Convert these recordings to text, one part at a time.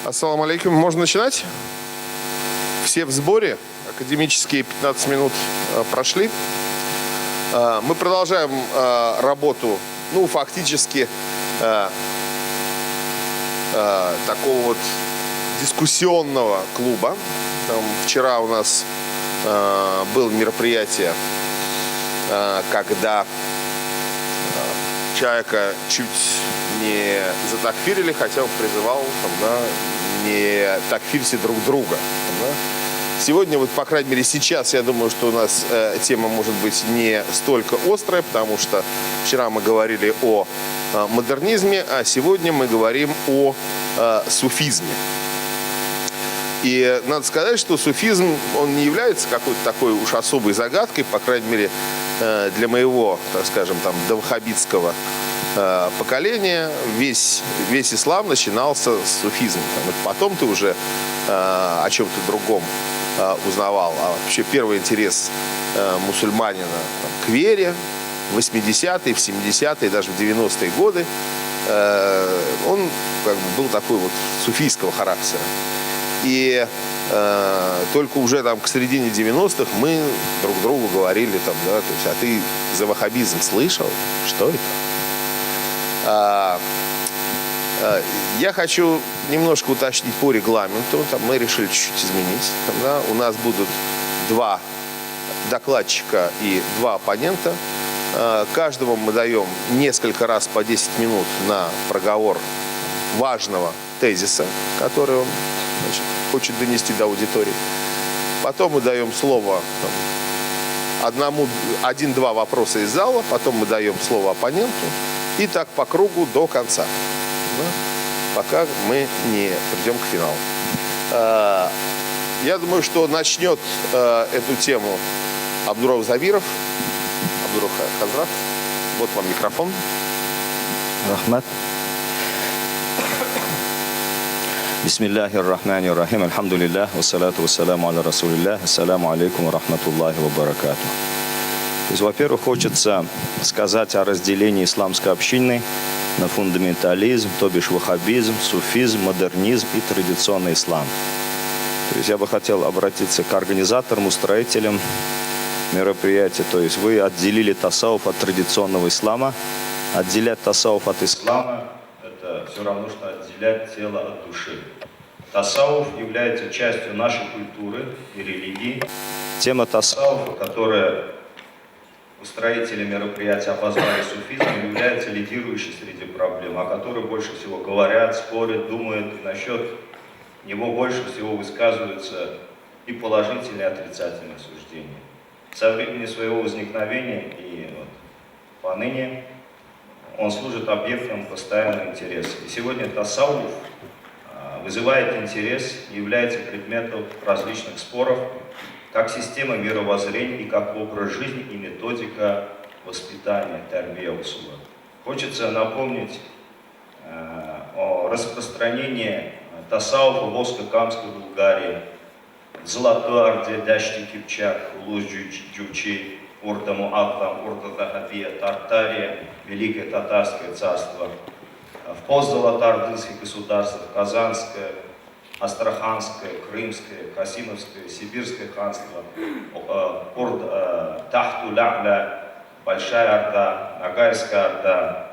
Ассаламу алейкум. Можно начинать? Все в сборе. Академические 15 минут прошли. Мы продолжаем работу, ну, фактически, такого вот дискуссионного клуба. Вчера у нас было мероприятие, когда человека чуть не затакфирили, хотя он призывал не такфирьте друг друга. Сегодня, вот, по крайней мере, сейчас, я думаю, что у нас тема может быть не столько острая, потому что вчера мы говорили о модернизме, а сегодня мы говорим о суфизме. И надо сказать, что суфизм, он не является какой-то такой уж особой загадкой, по крайней мере, для моего, так скажем, ваххабитского поколения. Весь ислам начинался с суфизма. Потом ты уже о чем-то другом узнавал. А вообще первый интерес мусульманина к вере в 80-е, в 70-е, даже в 90-е годы, он был такой вот суфийского характера. И только уже к середине 90-х мы друг другу говорили, то есть, а ты за ваххабизм слышал? Что это? Я хочу немножко уточнить по регламенту. Мы решили чуть-чуть изменить. У нас будут 2 докладчика и 2 оппонента. Каждому мы даем несколько раз по 10 минут на проговор важного тезиса, который он хочет донести до аудитории. Потом мы даем слово 1-2 вопроса из зала, потом мы даем слово оппоненту. И так по кругу до конца, пока мы не придем к финалу. Я думаю, что начнет эту тему Абдурауф Забиров. Абдурауф Хазрат, вот вам микрофон. Рахмат. Бисмиллахир-рахманир-рахим. Альхамдулиллах. Вассалату вассаламу аля расулиллах. Ассаламу алейкум ва рахматуллахи ва баракату. То есть, во-первых, хочется сказать о разделении исламской общины на фундаментализм, то бишь ваххабизм, суфизм, модернизм и традиционный ислам. То есть я бы хотел обратиться к организаторам, устроителям мероприятия. То есть вы отделили тасауф от традиционного ислама. Отделять тасауф от ислама – это все равно, что отделять тело от души. Тасауф является частью нашей культуры и религии. Тема тасауфа, которая устроители мероприятия обозвали суфизмом, является лидирующей среди проблем, о которой больше всего говорят, спорят, думают, и насчет него больше всего высказываются и положительные, и отрицательные суждения. Со времени своего возникновения и поныне он служит объектом постоянного интереса. И сегодня тасауф вызывает интерес и является предметом различных споров, как система мировоззрения и как образ жизни и методика воспитания, тарбия усула. Хочется напомнить о распространении тасауфа в Волжско-Камской Булгарии, Золотой Орде, Дашти Кипчак, Улус-Джучи, Орда Муаддам, Орда Дахабия, Тартария, Великое Татарское царство, в постзолотоордынских государствах Казанское, Астраханское, Крымское, Касимовское, Сибирское ханство, Тахту-Ля'ля, Большая Орда, Ногайская Орда.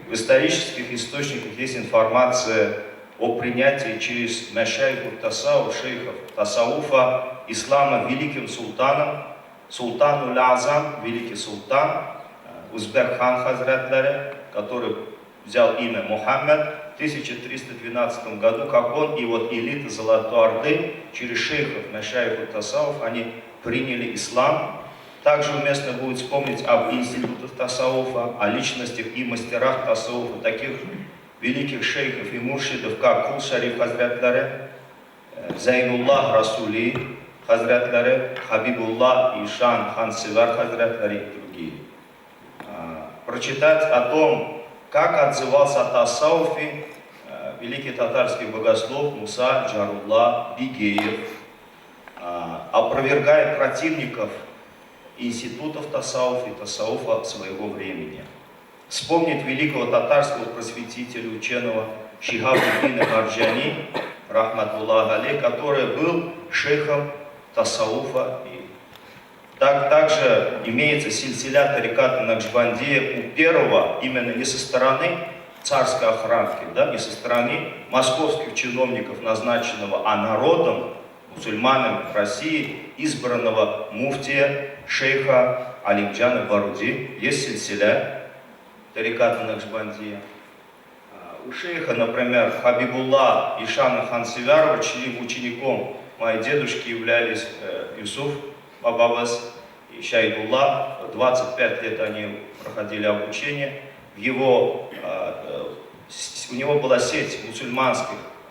В исторических источниках есть информация о принятии через машайху тасауф, шейхов тасауфа ислама великим султаном, султану Лязам, великий султан, Узбек хан Хазратларе, который взял имя Мухаммед, в 1312 году, как он и элита Золотой Орды, через шейхов, машайху тасауф, они приняли ислам. Также уместно будет вспомнить об институтах тасауфа, о личностях и мастерах тасауфа, таких великих шейхов и муршидов, как Кул Шариф Хазратларе, Зайнуллах Расули Хазратларе, Хабибуллах Ишан Хан Сивар Хазратларе и другие. Прочитать о том, как отзывался о тасауфе великий татарский богослов Муса Джарулла Бигеев, опровергая противников институтов тасауф и тасауфа своего времени. Вспомнить великого татарского просветителя, ученого Шихабуддина Марджани, рахматуллах алейх, который был шейхом тасауфа. И также имеется сильсиля тариката Накшбандия у первого, именно не со стороны царской охранки, да, не со стороны московских чиновников, назначенного, а народом, мусульманами России, избранного муфтия шейха Алимджана Баруди. Есть сильсиля тариката Накшбандия. У шейха, например, Хабибулла Ишана Хансевярова, чьим учеником мои дедушки являлись Юсуф Бабабас и Шайдулла. 25 лет они проходили обучение. У него была сеть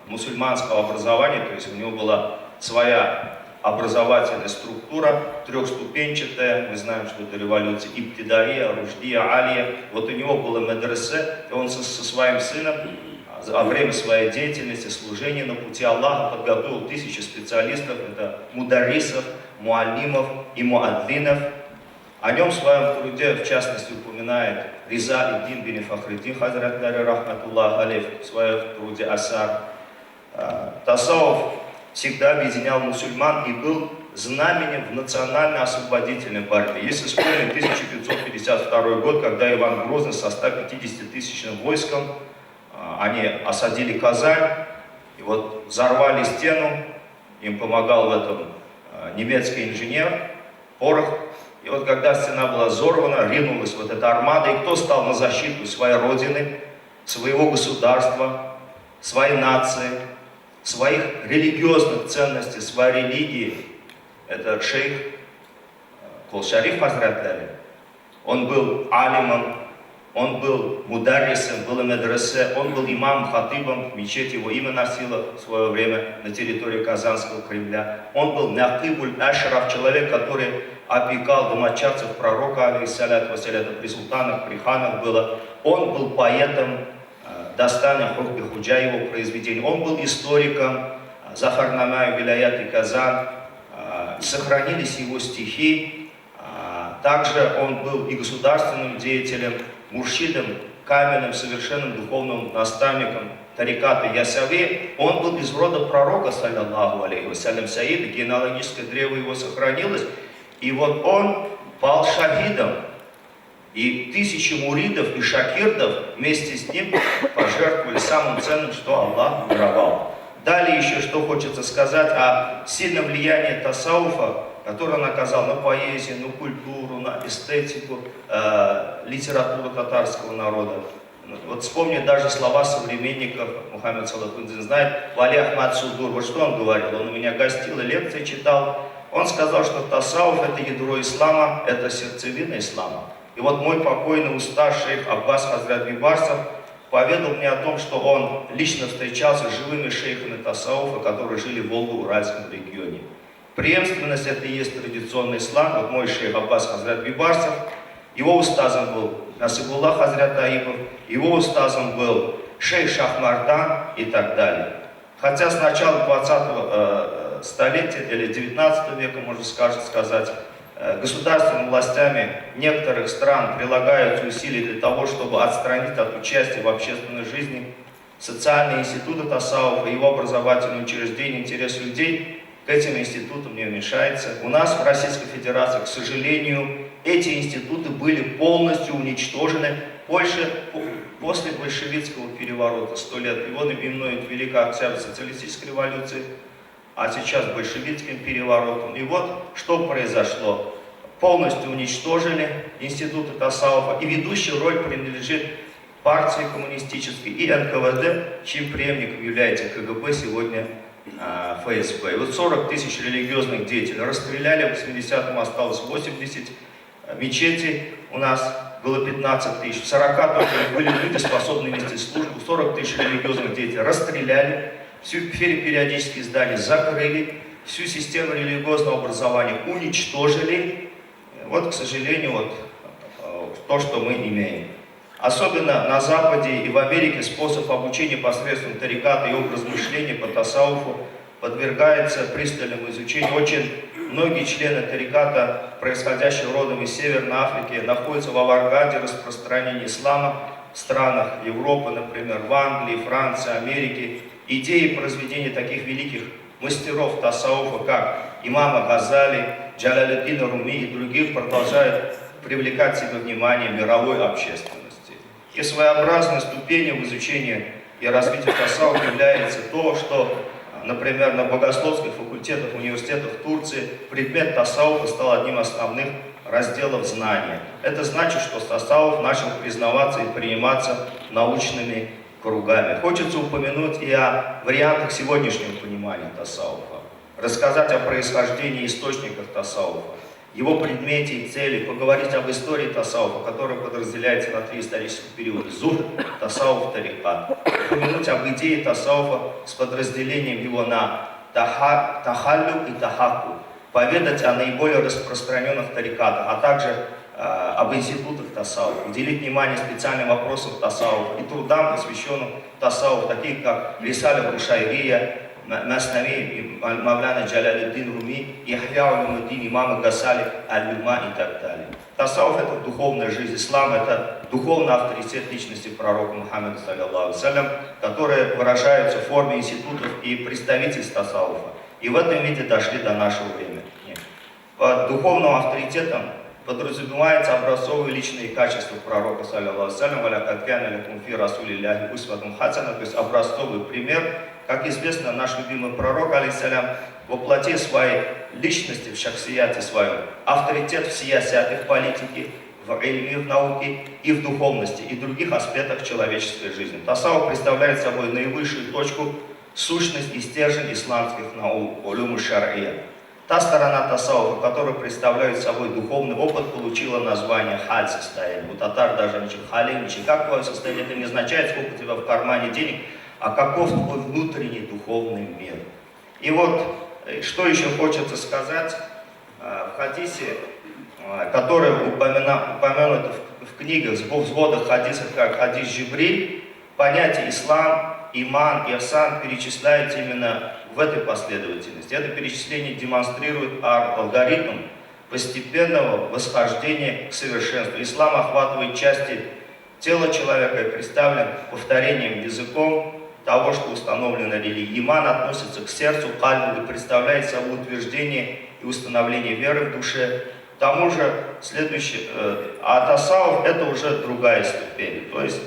мусульманского образования, то есть у него была своя образовательная структура, трехступенчатая. Мы знаем, что до революции Ибтидаия, Руждия, Алия. Вот у него было медресе, и он со своим сыном во время своей деятельности, служения на пути Аллаха подготовил 1000 специалистов, это мударисов, муалимов и муаддинов. О нем в своем труде, в частности, упоминает Риза ибн бин Фахриддин Хазратлари рахматуллах алейх в своем труде Асар. Тасауф всегда объединял мусульман и был знаменем в национально-освободительной борьбе. Если вспомнить 1552 год, когда Иван Грозный со 150-тысячным войском они осадили Казань, и вот взорвали стену, им помогал в этом немецкий инженер Порох. И вот когда стена была взорвана, ринулась вот эта армада, и кто стал на защиту своей родины, своего государства, своей нации, своих религиозных ценностей, своей религии? Это шейх Кул-Шариф Хазратлари. Он был алимом, он был мударрисом, был медресе, он был имамом-хатыбом, мечеть его имя носила в свое время на территории Казанского Кремля. Он был накыбуль-ашраф, человек, который опекал домочадцев пророка, алейхиссаляту вассалям, при султанах, при ханах было. Он был поэтом, Дастана Хурби Худжа, его произведений. Он был историком, Зафарнамай, Вилаят и Казан. Сохранились его стихи. Также он был и государственным деятелем, муршидом, каменным, совершенным духовным наставником тариката Ясави. Он был из рода пророка, саллаллаху алейхи вассалям, Саида, генеалогическое древо его сохранилось. И вот он пал шахидом. И 1000 муридов и шакирдов вместе с ним пожертвовали самым ценным, что Аллах даровал. Далее еще что хочется сказать о сильном влиянии тасауфа, который он оказал на поэзию, на культуру, на эстетику, литературу татарского народа. Вот вспомнить даже слова современников, Мухаммед Салахуддин знает, Вали Ахмад Судур, вот что он говорил, он у меня гостил и лекции читал. Он сказал, что тасауф это ядро ислама, это сердцевина ислама. И вот мой покойный устаз шейх Аббас Хазрат Бибарсов поведал мне о том, что он лично встречался с живыми шейхами тасауфа, которые жили в Волго-Уральском регионе. Преемственность это и есть традиционный ислам. Вот мой шейх Аббас Хазрат Бибарсов, его устазом был Насибулла Хазрат Таипов, его устазом был шейх Шахмардан и так далее. Хотя с начала 20-го столетия или 19 века, можно сказать, государственными властями некоторых стран прилагаются усилия для того, чтобы отстранить от участия в общественной жизни социальные институты тасауфа, его образовательные учреждения, интересы людей к этим институтам не вмешается. У нас в Российской Федерации, к сожалению, эти институты были полностью уничтожены. Польша после большевистского переворота 100 лет, его именуют Великая Октябрьская социалистической революции, а сейчас большевистским переворотом. И вот что произошло. Полностью уничтожили институты тасауфа, и ведущая роль принадлежит партии коммунистической и НКВД, чьим преемником является КГБ, сегодня ФСБ. И вот 40 тысяч религиозных деятелей расстреляли, в 80-м осталось 80 мечетей, у нас было 15 тысяч, в 40 только были люди, способные нести службу, 40 тысяч религиозных деятелей расстреляли, всю периодические издания закрыли, всю систему религиозного образования уничтожили. Вот, к сожалению, вот то, что мы имеем. Особенно на Западе и в Америке способ обучения посредством тариката и образ мышления по тасауфу подвергается пристальному изучению. Очень многие члены тариката, происходящие родом из Северной Африки, находятся в авангарде распространения ислама в странах Европы, например, в Англии, Франции, Америке. Идеи и произведения таких великих мастеров тасауфа, как имама Газали, Джалалюддина Руми и других, продолжают привлекать себе внимание мировой общественности. И своеобразной ступенью в изучении и развитии тасауфа является то, что, например, на богословских факультетах университетов Турции предмет тасауфа стал одним из основных разделов знания. Это значит, что тасауф начал признаваться и приниматься научными кругами. Хочется упомянуть и о вариантах сегодняшнего понимания тасауфа, рассказать о происхождении и источниках тасауфа, его предмете и цели, поговорить об истории тасауфа, которая подразделяется на 3 исторических периода: зухд, тасауф, тарикат. Упомянуть об идее тасауфа с подразделением его на тахаллю и тахакку, поведать о наиболее распространенных тарикатах, а также об институтах тасауфа, уделить внимание специальным вопросам тасауфа и трудам, посвященным тасауфу, такие как Рисаля Кушайрия, Маснави, Мавляна Джалалюддин Руми, Яхья улумуддин имама Гасали, Аль-Люма и так далее. Тасауф — это духовная жизнь, ислам — это духовный авторитет личности пророка Мухаммада, саллаллаху алейхи, которые выражаются в форме институтов и представительств тасауфа. И в этом виде дошли до нашего времени. Под духовным авторитетом подразумевается образцовые личные качества пророка, саллаллаху алейхи, то есть образцовый пример. Как известно, наш любимый пророк, алейхиссалям, воплотил своей личности, в шахсияте своем, авторитет в сиясяте, в политике, в ильме, в науке и в духовности, и других аспектах человеческой жизни. Тасауф представляет собой наивысшую точку, сущность и стержень исламских наук, улюму шар'ия. Та сторона тасауфа, которая представляет собой духовный опыт, получила название халь состояние. У татар даже халиничи. Как твое состояние? Это не означает, сколько у тебя в кармане денег, а каков твой внутренний духовный мир. И вот, что еще хочется сказать в хадисе, который упомянут в книгах, в сводах хадисов, как хадис Джибриль, понятие ислам, иман и ihsan перечисляют именно в этой последовательности. Это перечисление демонстрирует алгоритм постепенного восхождения к совершенству. Ислам охватывает части тела человека и представлен повторением языком того, что установлено религией. Иман относится к сердцу, кальбу, и представляет собой утверждение и установление веры в душе. К тому же, а тасауф — это уже другая ступень. То есть,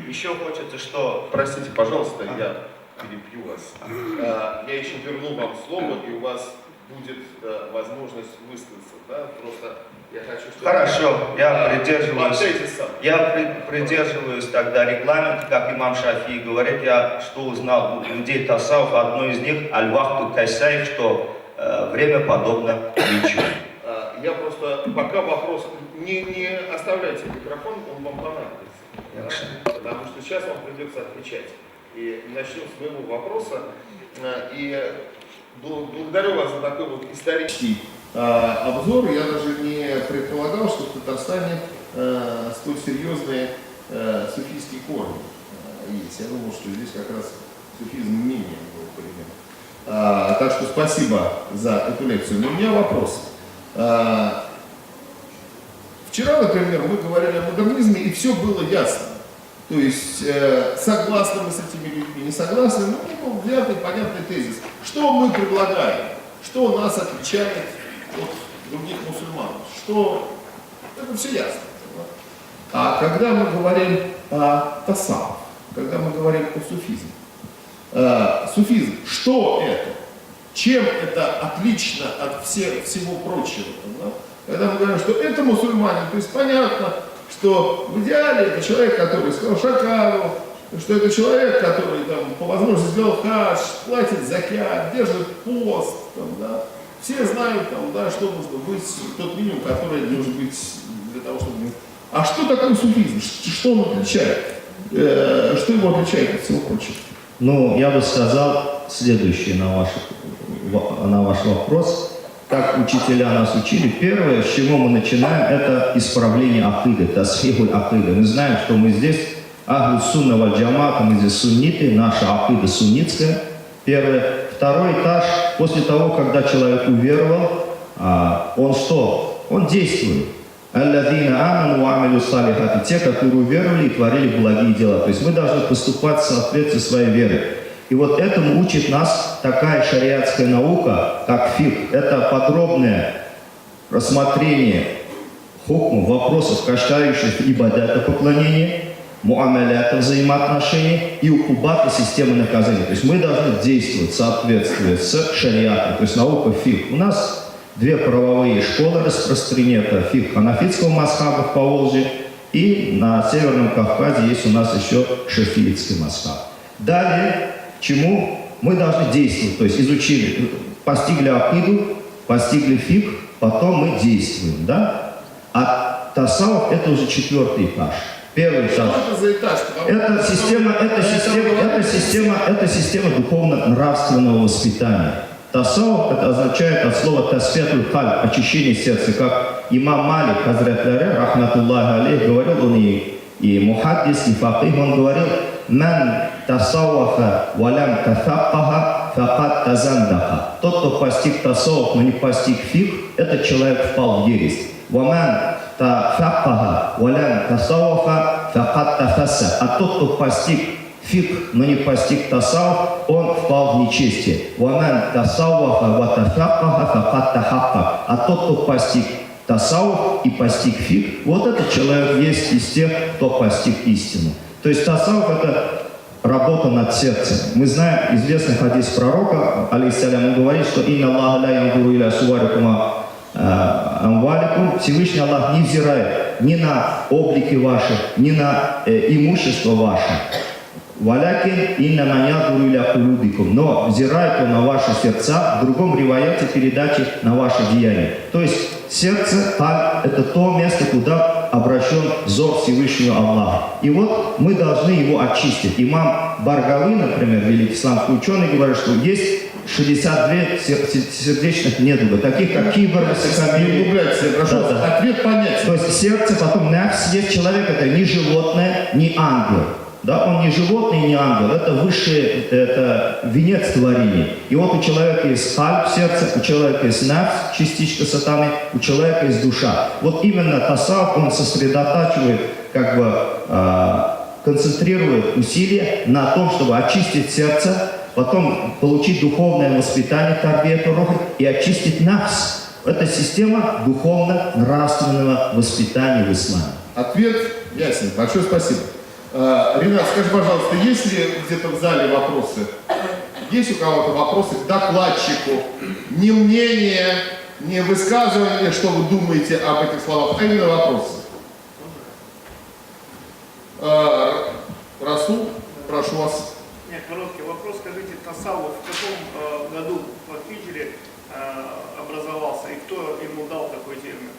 еще хочется, что... Простите, пожалуйста, я перебью вас. Я еще верну вам слово, и у вас будет возможность высказаться. Да? Просто я хочу, чтобы... Хорошо, я придерживаюсь тогда регламента, как имам Шафии говорит, я что узнал у людей тасауфа, одно из них, аль-вахту кайсай, что время подобно мечу. Я просто, пока вопрос, не оставляйте микрофон, он вам понадобится. Да? Потому что сейчас вам придется отвечать. И начнем с моего вопроса. И благодарю вас за такой вот исторический обзор. Я даже не предполагал, что в Татарстане столь серьезные суфийские корни есть. Я думал, что здесь как раз суфизм менее был пример. Так что спасибо за эту лекцию. Но у меня вопрос. Вчера, например, мы говорили о модернизме, и все было ясно. То есть, согласны мы с этими людьми, не согласны, ну, был взятый, понятный тезис. Что мы предлагаем? Что нас отличает от других мусульман? Что... Это все ясно. А когда мы говорим о тасауф, когда мы говорим о суфизме, суфизм, что это? Чем это отлично от всего прочего? Да? Когда мы говорим, что это мусульманин, то есть понятно, что в идеале это человек, который сказал шакалу, что это человек, который там, по возможности сделал хадж, платит закят, держит пост, там, да. Все знают, там, да, что нужно быть, тот минимум, который должен быть для того, чтобы... А что такое суфизм? Что он отличает? Что его отличает от всего прочего? Ну, я бы сказал следующее на ваш вопрос. Как учителя нас учили, первое, с чего мы начинаем, это исправление акиды, тасхихуль акиды. Мы знаем, что мы здесь ахлю сунна валь джамаат, мы здесь сунниты, наша акида суннитская. Первое. Второй этаж, после того, когда человек уверовал, он что? Он действует. Алладина аману ва амилю салихати. Те, которые уверовали и творили благие дела. То есть мы должны поступать в соответствии своей верой. И вот этому учит нас такая шариатская наука, как фикх. Это подробное рассмотрение хукму, вопросов, касающихся ибадата, поклонения, муамалята, взаимоотношений и укубата, системы наказания. То есть мы должны действовать в соответствии с шариатом, то есть наука фикх. У нас две правовые школы распространены. Это фикх ханафитского мазхаба в Поволжье, и на Северном Кавказе есть у нас еще шафиитский мазхаб. Далее, чему мы должны действовать, то есть изучили, постигли акиду, постигли фикх, потом мы действуем, да? А тасаввуф — это уже 4-й этаж. Первый этаж. Что это за этаж? Это система духовно-нравственного воспитания. Тасаввуф — это означает от слова тасфиятуль кальб, очищение сердца, как имам Малик, хазрат Ларе, рахматуллахи алейх, говорил, он и мухаддис, и факих, он говорил: «Ман тасаввафа валям тафаккаха факат тазандаха». Тот, кто постиг тасаввуф, но не постиг фикх, этот человек впал в ересь. «Ваман тафаккаха валям тасаввафа факат тафасса». А тот, кто постиг фикх, но не постиг тасаввуф, он впал в нечестие. «Ваман тасаввафа ва тафаккаха факат тахаккак». А тот, кто постиг тасаввуф и постиг фикх, вот этот человек есть из тех, кто постиг истину. То есть тасаввуф — это работа над сердцем. Мы знаем известный хадис пророка, алейхиссалям, он говорит, что «Инна Аллаха ля янзуру иля суварикум амваликум». Всевышний Аллах не взирает ни на облики ваши, ни на имущество ваше. «Валякин инна на янзуру иля кулубикум». Но взирает он на ваши сердца, в другом риваяте передачи на ваши деяния. То есть сердце — это то место, куда обращен взор Всевышнего Аллаха. И вот мы должны его очистить. Имам Баргави, например, великий исламский ученый, говорит, что есть 62 сердечных недуга, таких как кибр, высокомерие. Ответ понятен. То есть сердце, потом нафс, есть человек, это не животное, не ангел. Да, он не животное, не ангел, это высший, это венец творения. И вот у человека есть кальб, сердце, у человека есть нафс, частичка сатаны, у человека есть душа. Вот именно тасаввуф, он сосредотачивает, как бы концентрирует усилия на том, чтобы очистить сердце, потом получить духовное воспитание, тарбият рух, и очистить нафс. Это система духовно-нравственного воспитания в исламе. Ответ ясен. Большое спасибо. Ренат, скажи, пожалуйста, есть ли где-то в зале вопросы? Есть у кого-то вопросы к докладчику? Не мнение, не высказывание, что вы думаете об этих словах, а именно вопросы. Расул, прошу вас. Нет, короткий вопрос. Скажите, тасаввуф в каком году по хиджре образовался и кто ему дал такой термин?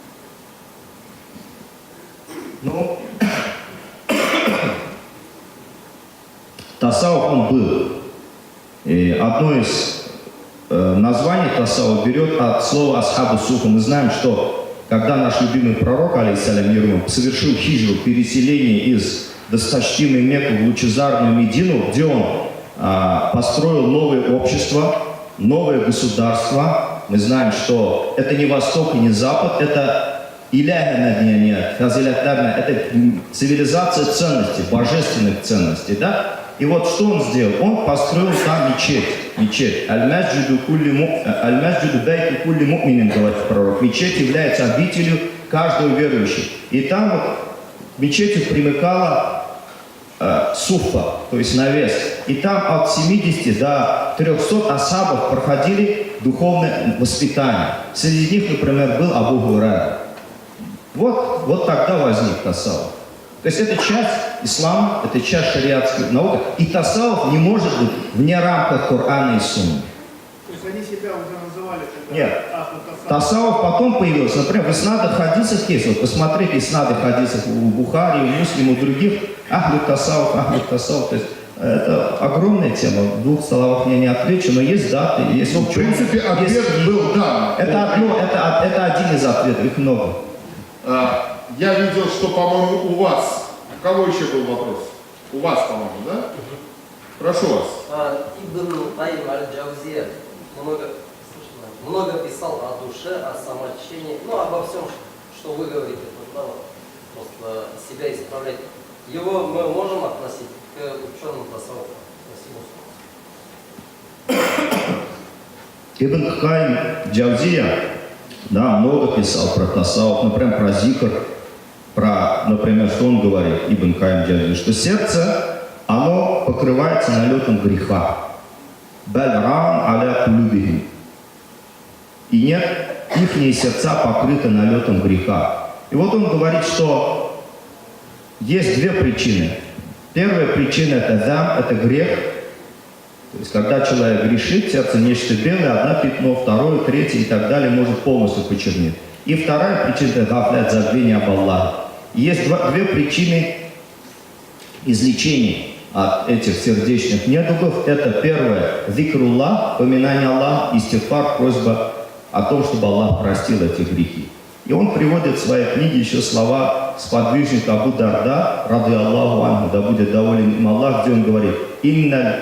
Ну, тасаввуф он был. И одно из названий тасаввуф берет от слова асхабу суфа. Мы знаем, что когда наш любимый пророк, алейхиссалям мир ему, совершил хиджру, переселение из досточтимой Мекки в лучезарную Медину, где он построил новое общество, новое государство. Мы знаем, что это не Восток и не Запад, это это цивилизация ценностей, божественных ценностей, да? И вот что он сделал? Он построил там мечеть. Аль-Масджиду байту кулли му'минин, говорит пророк. Мечеть является обителью каждого верующего. И там вот мечетью примыкала суфа, то есть навес. И там от 70 до 300 асхабов проходили духовное воспитание. Среди них, например, был Абу Гурайра. Вот тогда возник тасаввуф. То есть это часть ислама, это часть шариатской науки. И тасаввуф не может быть вне рамках Корана и Сунны. То есть они себя уже называли тогда? Нет. Тасаввуф потом появился. Например, в иснадах хадисах есть. Вот посмотрите иснады хадисов у Бухари, у Муслима, у других. Ахлю тасаввуф. То есть это огромная тема. В 2 словах я не отвечу, но есть даты, есть в принципе, ответ был дан. Это один из ответов, их много. Я видел, что, по-моему, у вас... У кого еще был вопрос? У вас, по-моему, да? Прошу вас. Ибн Каим аль-Джаузия много писал о душе, о самоочищении, ну, обо всем, что вы говорите, да, просто себя исправлять. Его мы можем относить к ученым тасаввуфа. Ибн Каим Джаузия, да, много писал про тасаввуф, например, про зикр, например, что он говорит, Ибн Каим Джаузия, что сердце, оно покрывается налетом греха. Баль-ран аля кулюбихим. И нет, ихние сердца покрыты налетом греха. И вот он говорит, что есть две причины. Первая причина – это зам, это грех. То есть, когда человек грешит, сердце нечто белое, одно пятно, второе, третье и так далее, может полностью почернеть. И вторая причина – это гафлят, забвение об Аллахе. И есть две причины излечения от этих сердечных недугов. Это первое – зикруллах, поминание Аллаха, истигфар, просьба о том, чтобы Аллах простил эти грехи. И он приводит в своей книге еще слова сподвижника Абу Дарда, рады Аллаху анху, да будет доволен им Аллах, где он говорит: «Инна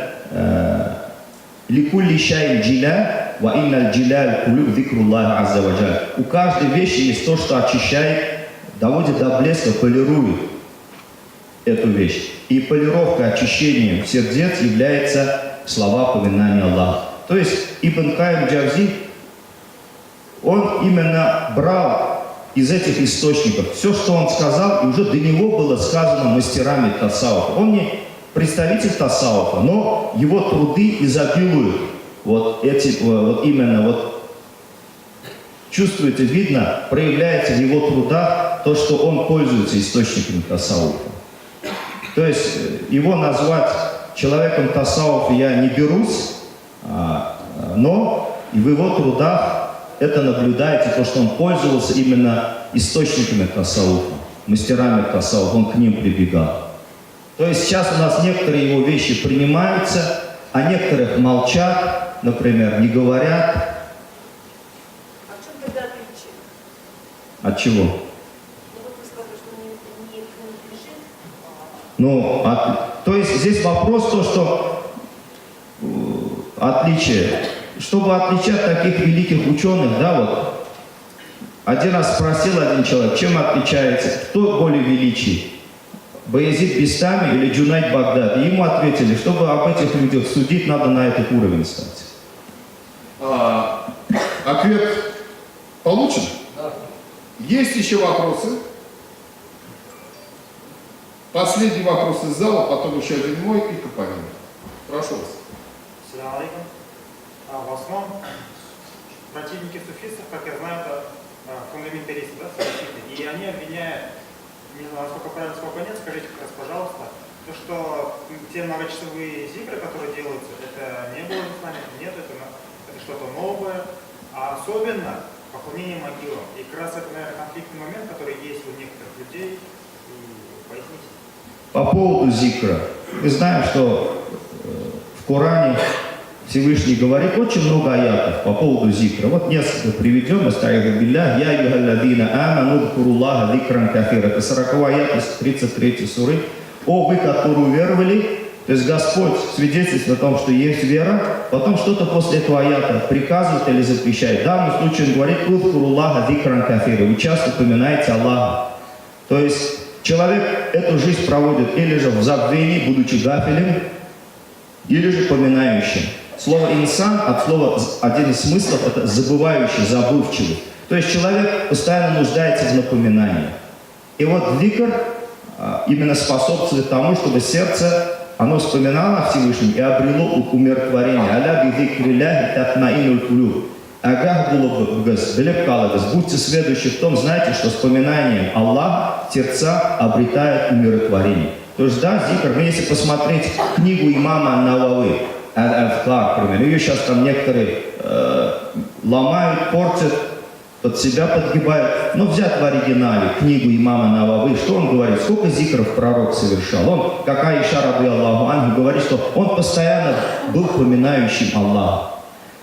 ликулли шайн джиля, ва инна джиля кулюб зикруллах азза ва джаль». У каждой вещи есть то, что очищает, доводит до блеска, полирует эту вещь. И полировка, очищением сердец является слова поминания Аллаха. То есть Ибн Каим Джавзи, он именно брал из этих источников все, что он сказал, и уже до него было сказано мастерами тасаввуфа. Он не представитель тасаввуфа, но его труды изобилуют. Вот чувствуете, видно, проявляется в его трудах то, что он пользуется источниками тасаввуфа. То есть его назвать человеком тасаввуфа я не берусь, но и в его трудах это наблюдаете, то, что он пользовался именно источниками тасаввуфа, мастерами тасаввуфа, он к ним прибегал. То есть сейчас у нас некоторые его вещи принимаются, а некоторых молчат, например, не говорят. А в чем тогда отличие? От чего? Ну, вот вы сказали, что не грешит. То есть здесь вопрос то, что отличие. Чтобы отличать таких великих ученых, да, вот, один раз спросил один человек, чем отличается, кто более величий, Баязид Бистами или Джунайд Багдад. И ему ответили, чтобы об этих людях судить, надо на этот уровень стать. Ответ получен? Да. Есть еще вопросы? Последний вопрос из зала, потом еще один мой и Капарин. Прошу вас. Ассаляму алейкум. В основном противники суфистов, как я знаю, это фундаменталисты, да, суфисты. И они обвиняют, не знаю, насколько правильно, сколько нет, скажите как раз, пожалуйста, то, что те многочасовые зикры, которые делаются, это не было в исламе, нет, это что-то новое, а особенно поклонение могилам. И как раз это, наверное, конфликтный момент, который есть у некоторых людей. И поясните. По поводу зикра. Мы знаем, что в Коране Всевышний говорит очень много аятов по поводу зикра. Вот несколько приведем. Я юхалладина аману зкуруллаха зикран кафира. Это 40 аят из 33 суры. О, вы, которые уверовали, то есть Господь свидетельствует о том, что есть вера, потом что-то после этого аята приказывает или запрещает. В данном случае он говорит: зкуруллаха зикран кафира. Вы часто упоминаете Аллаха. То есть человек эту жизнь проводит или же в забвении, будучи гафелем, или же поминающим. Слово «инсан» от слова, один из смыслов, это забывающий, забывчивый. То есть человек постоянно нуждается в напоминании. И вот зикр именно способствует тому, чтобы сердце, оно вспоминало о Всевышнем и обрело умиротворение. «Аля бизикрилляхи татмаинул кулюб». Агах булабгаз, белепкалагаз. Будьте следующие в том, знаете, что вспоминанием Аллаха сердца обретают умиротворение. То есть, да, зикр, если посмотреть книгу имама Навави, Аль-Афкар, к примеру, ее сейчас там некоторые ломают, портят, под себя подгибают. Но взять в оригинале книгу имама Навави, что он говорит, сколько зикров пророк совершал. Он, как Аиша рады Аллаху анху, говорит, что он постоянно был поминающим Аллаха.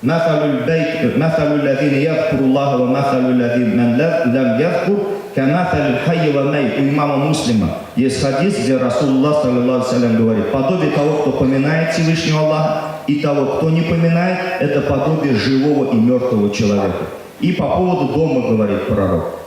مثل الذين يذكر الله ومثل الذين لم يذكر «Каматаль хайи ва мей». У имама Муслима есть хадис, где Расулуллах саллаллаху алейхи говорит: подобие того, кто поминает Всевышнего Аллаха, и того, кто не поминает, это подобие живого и мертвого человека. И по поводу дома говорит пророк: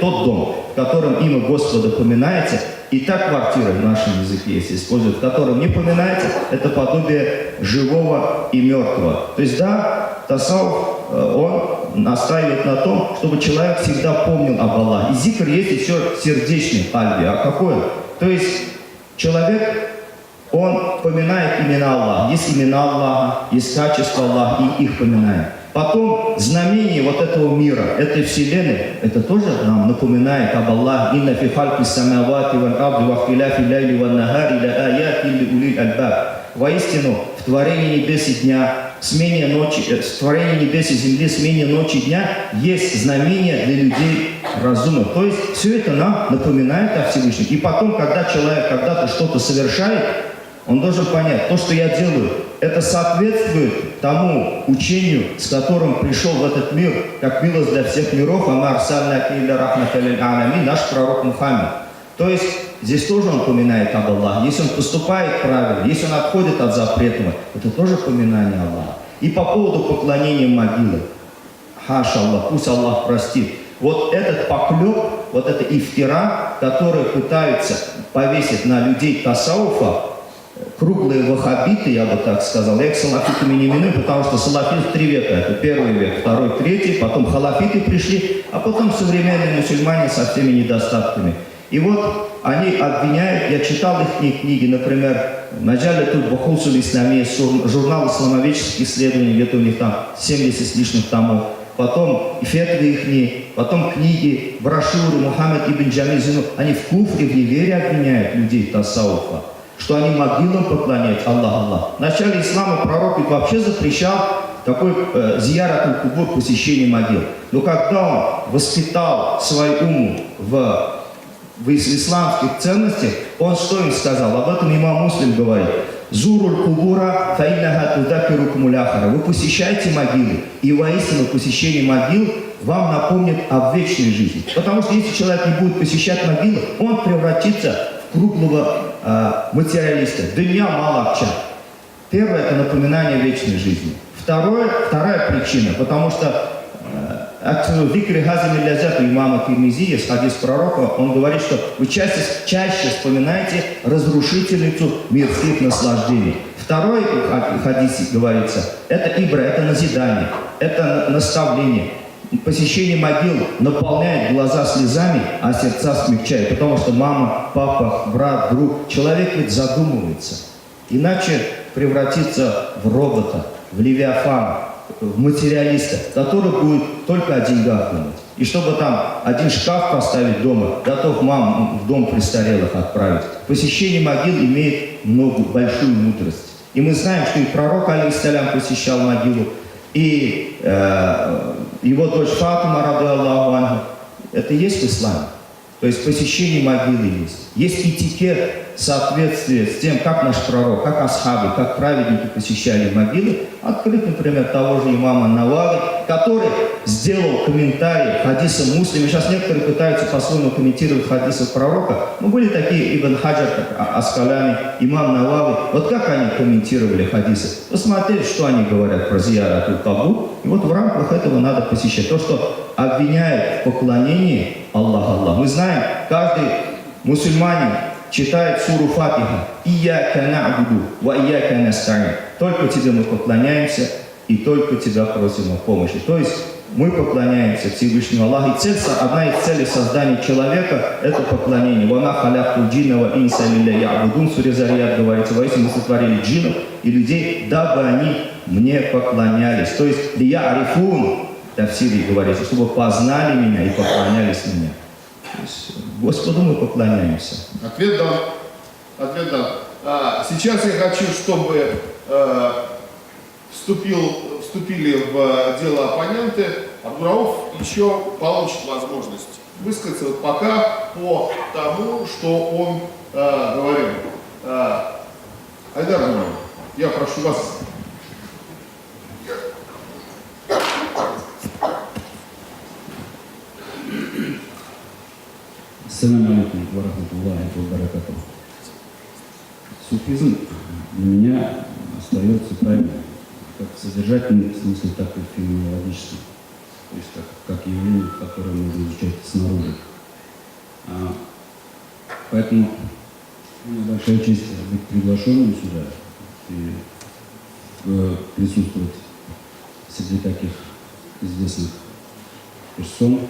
тот дом, в котором имя Господа поминается, и та квартира в нашем языке, если используют, в котором не поминается, это подобие живого и мертвого. То есть да, тасауф, он настаивает на том, чтобы человек всегда помнил об Аллахе. И зикр есть еще сердечный альби. А какой? То есть человек, он поминает имена Аллаха. Есть имена Аллаха, есть качество Аллаха, и их поминает. Потом знамение вот этого мира, этой вселенной, это тоже нам напоминает об Аллахе. «Инна фи халки самавати валь абди ва хтиляфи ляйли ва нагари ля аяти ли улиль альбаб». Воистину, в творении небес и дня, смене ночи, в творении небес и земли, смене ночи и дня есть знамения для людей разумных. То есть все это нам напоминает о Всевышнем. И потом, когда человек когда-то что-то совершает, он должен понять, то, что я делаю, это соответствует тому учению, с которым пришел в этот мир, как милость для всех миров, наш пророк Мухаммед. То есть здесь тоже он поминает об Аллахе. Если он поступает правильно, если он отходит от запретного, это тоже поминание Аллаха. И по поводу поклонения могилы. Хаша Аллах, пусть Аллах простит. Вот этот поклеп, вот это ифтира, который пытаются повесить на людей тасауфа, круглые ваххабиты, я бы так сказал. Я к салафитам не именую, потому что салафит 3 века. Это 1 век, 2, 3, потом халафиты пришли, а потом современные мусульмане со всеми недостатками. И вот они обвиняют, я читал их книги, например, Маджалятуль Бухусуль Исламия, журнал исламоведческих исследований, где-то у них там 70 с лишним томов. Потом фетвы их, потом книги, брошюры Мухаммад ибн Джамиль, они в куфре, в невере обвиняют людей тасауфа, что они могилам поклоняются. Аллах. В начале ислама пророк вообще запрещал такой зиярат аль-кубур, посещение могил. Но когда он воспитал свою уму в исламских ценностях, он что им сказал? Об этом имам Муслим говорит: «Зуруль кубура фаиннаха тудакирукум уляхара». Вы посещайте могилы, и воистину посещение могил вам напомнит об вечной жизни. Потому что если человек не будет посещать могилы, он превратится в круглого материалиста. Дунья малакча. Первое – это напоминание вечной жизни. Вторая причина, потому что Викри Газами Лязят у имама Тирмизи, есть хадис пророка, он говорит, что вы чаще вспоминаете разрушительницу мирских наслаждений. Второй хадис говорится, это ибра, это назидание, это наставление. Посещение могил наполняет глаза слезами, а сердца смягчает. Потому что мама, папа, брат, друг, человек ведь задумывается. Иначе превратится в робота, в левиафана, в материалиста, который будет только о деньгах думать. И чтобы там один шкаф поставить дома, готов маму в дом престарелых отправить. Посещение могил имеет большую мудрость. И мы знаем, что и пророк, алейхиссалям, посещал могилу, и его дочь Фатима, ради Аллаху анху, это есть в исламе. То есть посещение могилы есть. Есть этикет соответствия с тем, как наш пророк, как асхабы, как праведники посещали могилы. Открыть, например, того же имама Навави, который сделал комментарий хадиса Муслима. Сейчас некоторые пытаются по-своему комментировать хадисы пророка. Но были такие Ибн Хаджар, Аскаляни, имам Навави. Вот как они комментировали хадисы. Посмотрите, что они говорят про зиярат аль-кабур. И вот в рамках этого надо посещать. То, что обвиняет в поклонении Аллах. Мы знаем, каждый мусульманин читает суру Фатиха. «Ияка на'буду ва ияка наста'ин». Только тебе мы поклоняемся и только тебя просим о помощи. То есть мы поклоняемся Всевышнему Аллаху. И одна из целей создания человека – это поклонение. «Вама халяхту джинна ва инса лилля я'будун». В суре Зарияд говорится: «Воистину мы сотворили джиннов и людей, дабы они мне поклонялись». То есть «лия арифун», в Сирии говорится, чтобы познали меня и поклонялись мне. То есть Господу мы поклоняемся. Ответ дан. Сейчас я хочу, чтобы вступили в дело оппоненты. Абдурауф еще получит возможность высказаться вот пока по тому, что он говорил. Айдар Абдурауф, я прошу вас. ва рахматуллахи ва баракатуху. Суфизм для меня остается правильным, как в содержательном смысле, так и в феноменологическом. То есть как явление, которое можно изучать снаружи. Поэтому у меня большая честь быть приглашенным сюда и присутствовать среди таких известных персон.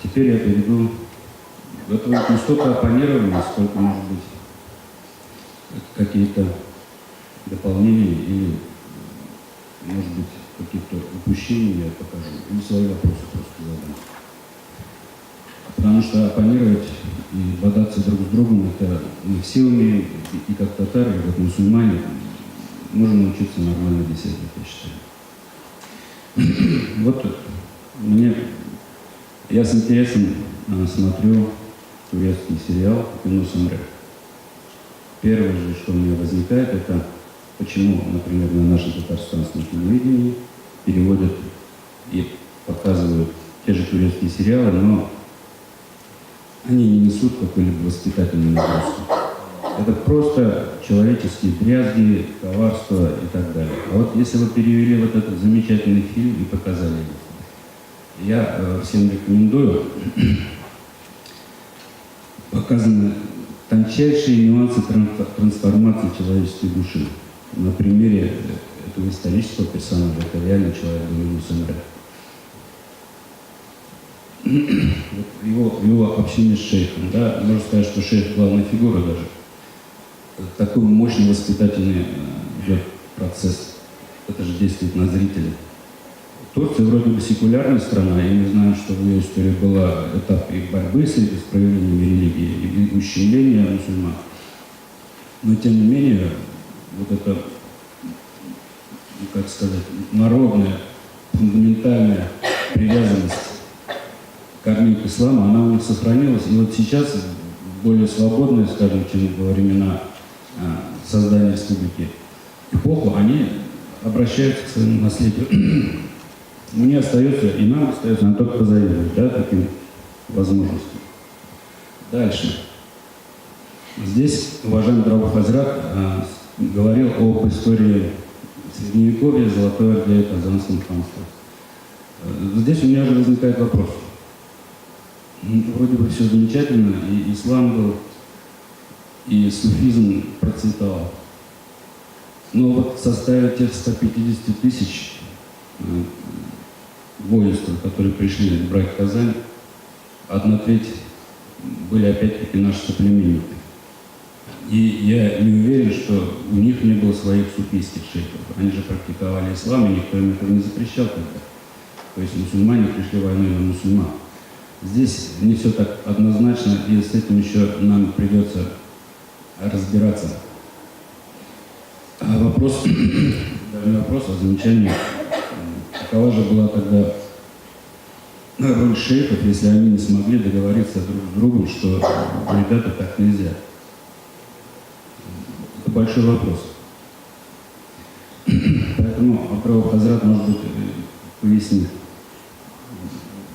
Теперь я перейду. Это не столько оппонирование, сколько, может быть, какие-то дополнения или, может быть, какие-то упущения я покажу. Или свои вопросы просто задам. Потому что оппонировать и бодаться друг с другом, это мы все умеем, и как татары, и как мусульмане, можем научиться нормально беседовать, я считаю. Вот я с интересом смотрю турецкий сериал «Юнус Эмре». Первое же, что у меня возникает, это почему, например, на нашем татарстанском телевидении переводят и показывают те же турецкие сериалы, но они не несут какой-либо воспитательной нагрузки. Это просто человеческие дрязги, коварство и так далее. А вот если вы перевели вот этот замечательный фильм и показали его, я всем рекомендую. Показаны тончайшие нюансы трансформации человеческой души. На примере этого исторического персонажа, это реальный человек, Юнус Эмре. Его общение с шейхом, да, можно сказать, что шейх главная фигура даже. Такой мощный воспитательный идет процесс. Это же действует на зрителя. Турция вроде бы секулярная страна, и мы знаем, что в ее истории была этап и борьбы с проявлениями религии, и ущемления мусульман. Но тем не менее, вот эта, как сказать, народная, фундаментальная привязанность к корням ислама, она у них сохранилась. И вот сейчас, более свободные, скажем, чем во времена создания республики, эпоху, они обращаются к своему наследию. Мне остается, и нам остается, нам только позавидовать, да, таким возможностям. Дальше. Здесь уважаемый Драбу Хазрат говорил об истории Средневековья, Золотой Орды, Казанского ханства. Здесь у меня же возникает вопрос. Вроде бы все замечательно, и ислам был, и суфизм процветал. Но вот составив тех 150 тысяч воинства, которые пришли брать Казань, 1/3 были опять-таки наши соплеменники. И я не уверен, что у них не было своих суфийских шейхов. Они же практиковали ислам, и никто им этого не запрещал тогда. То есть мусульмане пришли войной на мусульман. Здесь не все так однозначно, и с этим еще нам придется разбираться. А вопрос, даже не вопрос, а замечание, какова же была тогда роль шейхов, если они не смогли договориться друг с другом, что ребята так нельзя. Это большой вопрос. Поэтому Абдурахман Хазрат, может быть, пояснит.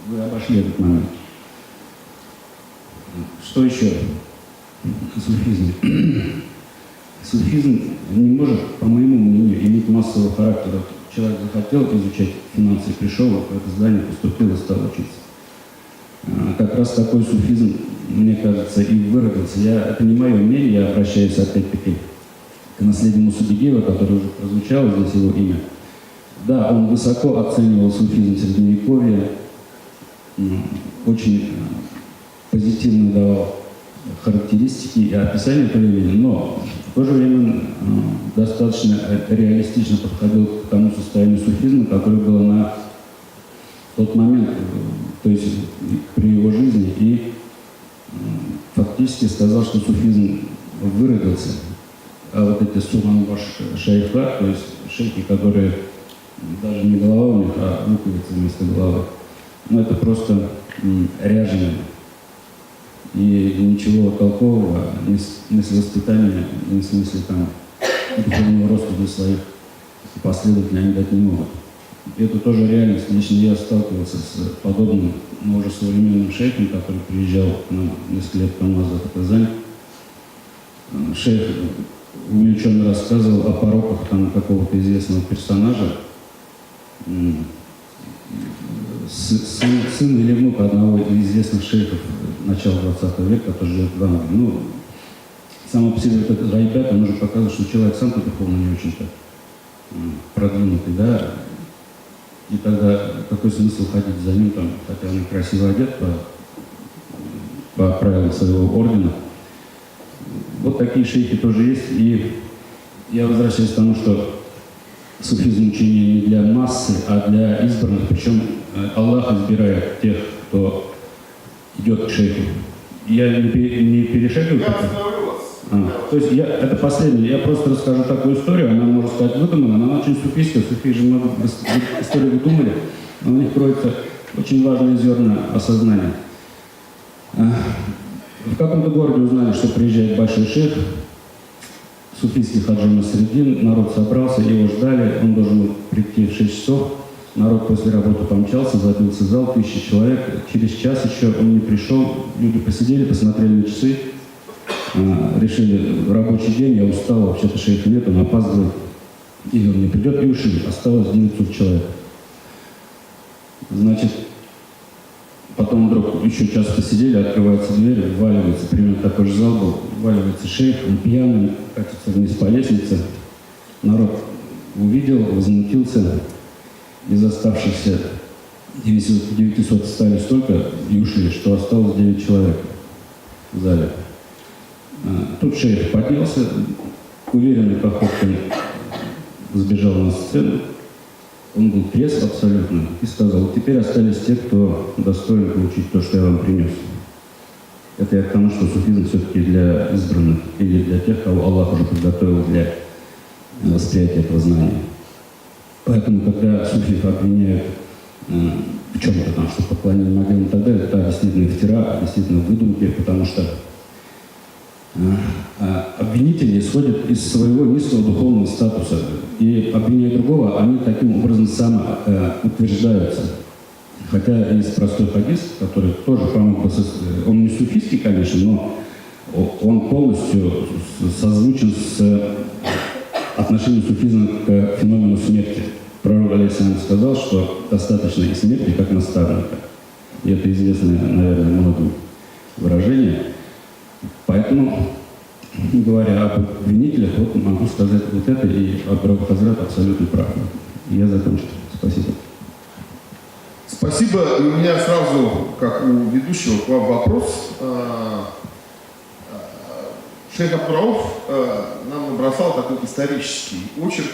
Вы обошли этот момент. Что еще о суфизме? Суфизм не может, по моему мнению, иметь массового характера. Человек захотел изучать финансы, пришел в это здание, поступил и стал учиться. Как раз такой суфизм, мне кажется, и выродился. Это не мое мнение, я обращаюсь опять-таки к наследию Мусабегиева, который уже прозвучал, здесь его имя. Да, он высоко оценивал суфизм Средневековья, очень позитивно давал характеристики и описание проявления, но в то же время достаточно реалистично подходил к тому состоянию суфизма, которое было на тот момент, то есть при его жизни, и фактически сказал, что суфизм выродился. А вот эти суланбаш шейха, то есть шейхи, которые даже не голова у них, а луковица вместо головы, это просто ряженые. И ничего толкового ни в смысле воспитания, ни в смысле духовного роста для своих последователей они дать не могут. Это тоже реальность. Лично я сталкивался с подобным, но уже современным шейхом, который приезжал к нам несколько лет тому назад в Казань. Шейх увлеченно рассказывал о пороках там какого-то известного персонажа. Сын или внук одного из известных шейхов начала 20 века, который живет в Англии. Ну, само по себе этот гайбят, он уже показывает, что человек сам-то духовно не очень-то продвинутый, да. И тогда какой смысл ходить за ним, там, хотя он красиво одет по правилам своего ордена. Вот такие шейхи тоже есть. И я возвращаюсь к тому, что суфизм учение не для массы, а для избранных. Причем Аллах избирает тех, кто идет к шейху. Я не перешагиваю. Я остановлю вас. То есть это последнее. Я просто расскажу такую историю. Она, можно сказать, выдумана, но она очень суфийская. Суфии же много историй выдумали, но у них кроется очень важные зерна осознания. В каком-то городе узнали, что приезжает большой шейх, суфийский Хаджи Насреддин, народ собрался, его ждали, он должен был прийти в 6 часов, народ после работы помчался, забился зал, 1000 человек, через час еще он не пришел, люди посидели, посмотрели на часы, решили, рабочий день, я устал, вообще-то шейха нет, он опаздывает, или он не придет, и ушли, осталось 900 человек. Значит, потом вдруг еще час посидели, открывается дверь, вваливается, примерно такой же зал был, вваливается шейх, он пьяный, катится вниз по лестнице. Народ увидел, возмутился, из оставшихся 900 встали столько и ушли, что осталось 9 человек в зале. Тут шейх поднялся, уверенной походкой сбежал на сцену. Он был трезв абсолютно и сказал: теперь остались те, кто достоин получить то, что я вам принес. Это я к тому, что суфизм все-таки для избранных или для тех, кого Аллах уже подготовил для восприятия этого знания. Поэтому, когда суфиев обвиняют в чем-то там, что поклонение могилам и так далее, это действительно ифтира, действительно выдумки, потому что обвинители исходят из своего низкого духовного статуса. И обвиняя другого, они таким образом самоутверждаются. Хотя есть простой хадис, который тоже, по-моему, он не суфийский, конечно, но он полностью созвучен с отношением суфизма к феномену смерти. Пророк алейхиссалям сказал, что достаточно и смерти, как наставника. И это известное, наверное, многим выражение. Поэтому, говоря об обвинителях, вот могу сказать вот это, и Абрахам Хазрат абсолютно прав. И я закончу. Спасибо. Спасибо. И у меня сразу, как у ведущего, к вам вопрос. Шейх Абдурауф нам набросал такой исторический очерк,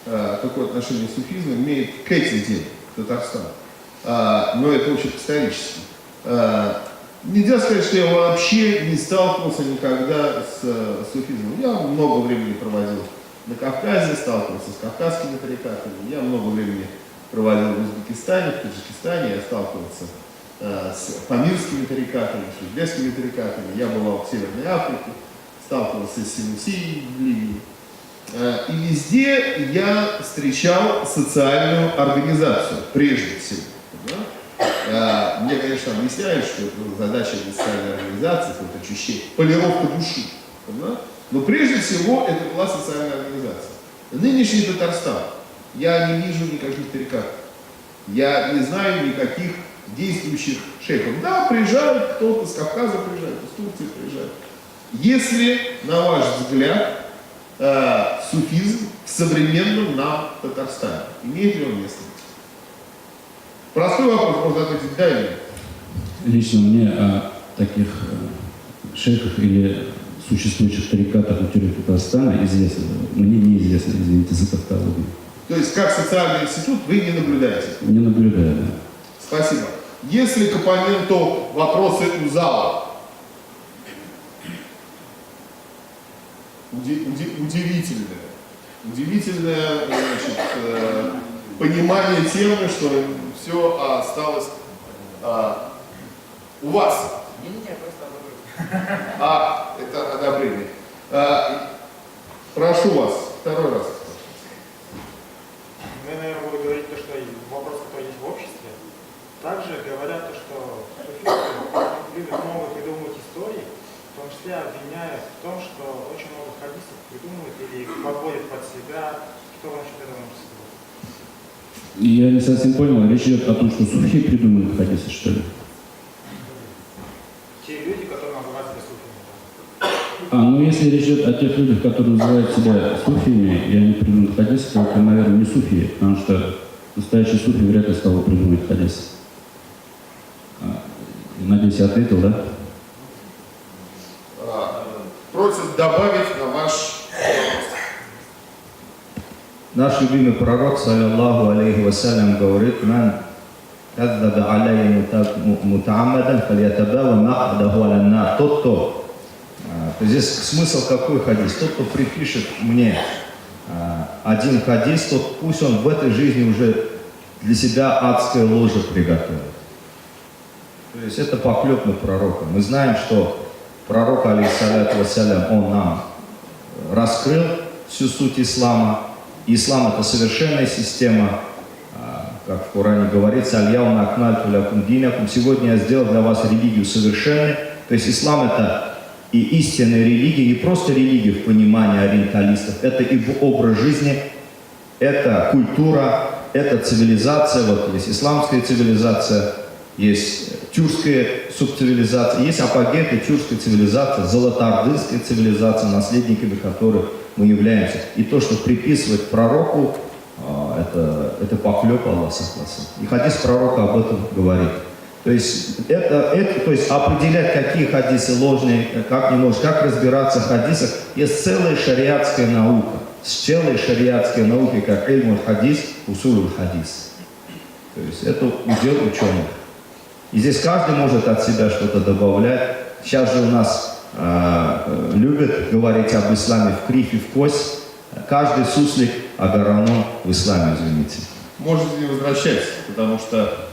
какое отношение суфизм имеет к этим Татарстану. Но это очерк исторический. Нельзя сказать, что я вообще не сталкивался никогда с суфизмом. Я много времени проводил на Кавказе, сталкивался с кавказскими тарикатами. Я много времени проводил в Узбекистане, в Таджикистане. Я сталкивался с памирскими тарикатами, с узбекскими тарикатами. Я бывал в Северной Африке, сталкивался с Синусией в Ливии. И везде я встречал социальную организацию, прежде всего. Да? Мне, конечно, объясняют, что это задача социальной организации, это очищение, полировка души. Да? Но прежде всего это была социальная организация. Нынешний Татарстан, я не вижу никаких тарикатов. Я не знаю никаких действующих шейхов. Да, приезжают, кто-то с Кавказа приезжает, из Турции приезжает. Если, на ваш взгляд, суфизм в современном нам Татарстане, имеет ли он место? Простой вопрос, можно ответить да или нет. Лично мне о таких шейхах или существующих тарикатах на территории Татарстана известно. Мне неизвестно, извините за тавтологию. То есть, как социальный институт, вы не наблюдаете? Не наблюдаю, да. Спасибо. Если к оппоненту вопросы у зала? Удивительное значит, понимание темы, что все осталось у вас. Не, просто Это одобрение. Прошу вас, второй раз. я, наверное, буду говорить то, что подводит под себя. Что вы насчет этого можете сказать? Я не совсем понял, речь идет о том, что суфии придумали хадисы, что ли? Те люди, которые называют себя суфиями. Ну если речь идет о тех людях, которые называют себя суфиями, и они придумают хадисы, то это, наверное, не суфии, потому что настоящий суфи вряд ли стал придумывать хадисы. Надеюсь, я ответил, да? Просят добавить на ваш вопрос. Наш любимый пророк, саллиллаху алейхи вассалям, говорит: «Ман каддаба алейя мутаамадан фальятабава махдаху аля-нар». Тот, кто... Здесь смысл какой хадис? Тот, кто припишет мне один хадис, тот пусть он в этой жизни уже для себя адское ложе приготовит. То есть это поклеп на пророка. Мы знаем, что пророк, алейхиссаляту вассалям, он нам раскрыл всю суть ислама. Ислам — это совершенная система, как в Коране говорится: «Аль-яума акмальту лакум динакум». Сегодня я сделал для вас религию совершенной. То есть ислам — это и истинная религия, не просто религия в понимании ориенталистов, это и образ жизни, это культура, это цивилизация. Вот есть исламская цивилизация, есть тюркская субцивилизация, есть апогей этой тюркской цивилизации, золотоордынская цивилизация, наследниками которых мы являемся. И то, что приписывать пророку, это поклеп, Аллах сохранил. И хадис пророка об этом говорит. То есть, то есть определять, какие хадисы ложные, как не ложные, как разбираться в хадисах, есть целая шариатская наука. Целая шариатская наука, как ильмуль хадис, усулуль хадис. То есть это удел ученых. И здесь каждый может от себя что-то добавлять. Сейчас же у нас любят говорить об исламе в кривь и в кость. Каждый суслик агороном в исламе, извините. Можете не возвращаться, потому что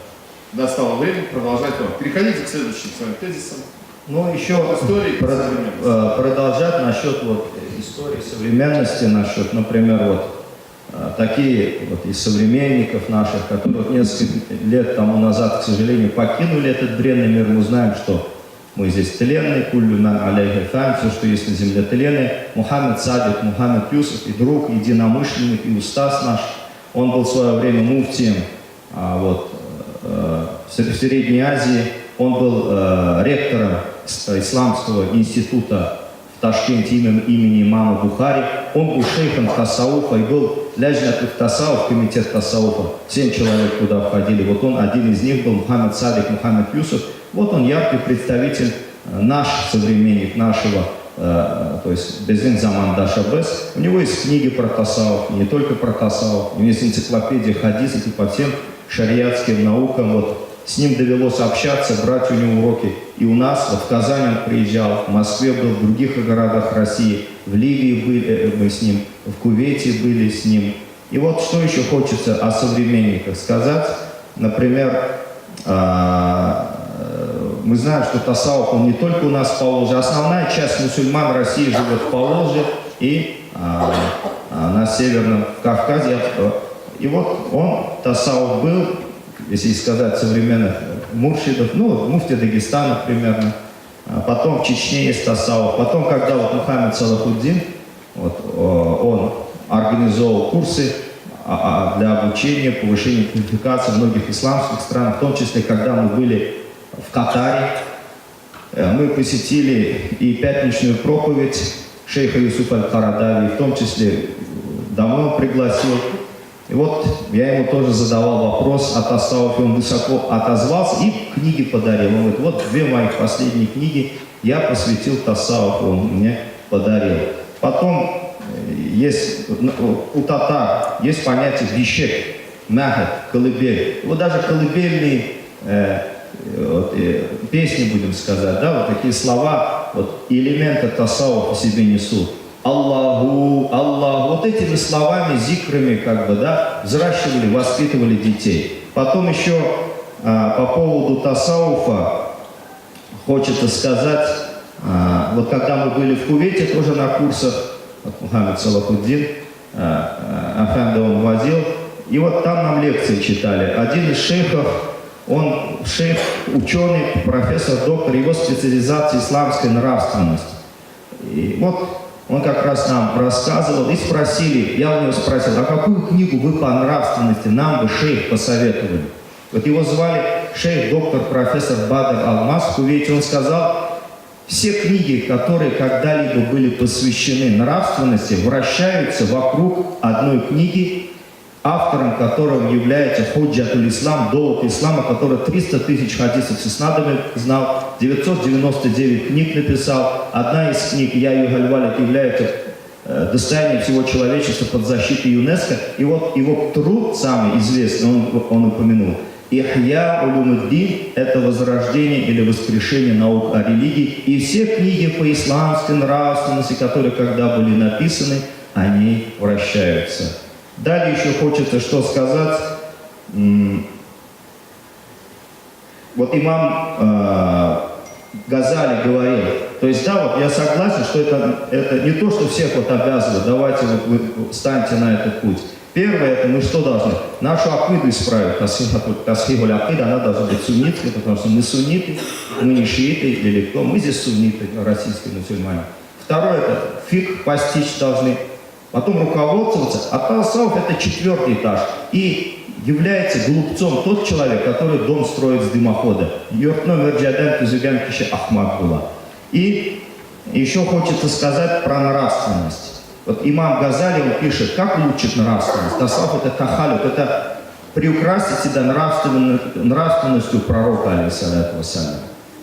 настало время продолжать вам. Переходите к следующим своим тезисам. Ну, еще истории продолжать насчет вот истории современности, насчет, например, вот такие вот из современников наших, которые несколько лет тому назад, к сожалению, покинули этот бренный мир. Мы знаем, что мы здесь тленные, куллю ман алейхи фан, все, что есть на земле тленные. Мухаммед Садик, Мухаммед Юсуф, и друг, единомышленник, и устаз наш. Он был в свое время муфтием в Средней Азии. Он был ректором Исламского института в Ташкенте имени имама Бухари. Он был шейхом тасауфа и был ляжнат тасауф, комитет тасауфа. 7 человек туда входили. Вот он, один из них был Мухаммед Садик, Мухаммед Юсуф. Вот он яркий представитель, наш современник, нашего, то есть Безин Заман Дашабес. У него есть книги про тасауф, не только про тасауф. У него есть энциклопедия хадисов и по всем шариатским наукам. Вот с ним довелось общаться, брать у него уроки. И у нас, вот в Казани он приезжал, в Москве был, в других городах России, в Ливии были мы с ним, в Кувейте были с ним. И вот что еще хочется о современниках сказать. Например, мы знаем, что тасауф, он не только у нас в Поволжье. Основная часть мусульман России живет в Поволжье и на Северном Кавказе. И вот он, тасауф, был, если сказать современных муршидов, муфти Дагестана примерно. Потом в Чечне есть тасауф. Потом, когда вот Мухаммед Салахуддин, он организовал курсы для обучения, повышения квалификации в многих исламских странах, в том числе, когда мы были в Катаре, мы посетили и пятничную проповедь шейха Юсуфа Аль-Карадави, в том числе домой он пригласил. И вот я ему тоже задавал вопрос о тасауфе, он высоко отозвался и книги подарил. Он говорит: вот 2 моих последние книги я посвятил тасауфу, он мне подарил. Потом есть у татар есть понятие бишек, махат, колыбель. Вот даже колыбельные песни, будем сказать, да, вот такие слова, вот элементы тасауфа в себе несут. Аллаху, Аллаху. Вот этими словами, зикрами, взращивали, воспитывали детей. Потом еще по поводу тасауфа хочется сказать, вот когда мы были в Кувейте, тоже на курсах, Мухаммед Салахуддин, Афенда он возил, и вот там нам лекции читали. Один из шейхов, он шейх, ученый, профессор, доктор, его специализация исламская нравственность. И вот он как раз нам рассказывал, и спросили, я у него спросил, а какую книгу вы по нравственности нам бы, шейх, посоветовали? Вот его звали шейх, доктор, профессор Бадр Алмаз в Кувейте. Он сказал, все книги, которые когда-либо были посвящены нравственности, вращаются вокруг одной книги, автором которого является Худжатуль Ислам, довод ислама, который 300 тысяч хадисов с иснадами знал, 999 книг написал. Одна из книг «Я Югальвалит» является достоянием всего человечества под защитой ЮНЕСКО. И вот его труд, самый известный, он упомянул, «Ихья улумуддин» — это возрождение или воскрешение наук о религии. И все книги по исламской нравственности, которые когда были написаны, они вращаются. Далее еще хочется что сказать. Вот имам Газали говорил, то есть да, вот я согласен, что это не то, что всех вот обязывает, давайте вот вы станьте на этот путь. Первое, это мы что должны? Нашу акиду исправить, тасхихуль акида, она должна быть суннитской, потому что мы сунниты, мы не шииты или кто, мы здесь сунниты, российские мусульмане. Второе, это фикх постичь должны. Потом руководствоваться, а тасауф — это 4-й этаж. И является глупцом тот человек, который дом строит с дымохода. И еще хочется сказать про нравственность. Вот имам Газали пишет, как улучшить нравственность. Тасауф — это тахалют, это приукрасить себя нравственностью пророка, алейхиссалату вассалям.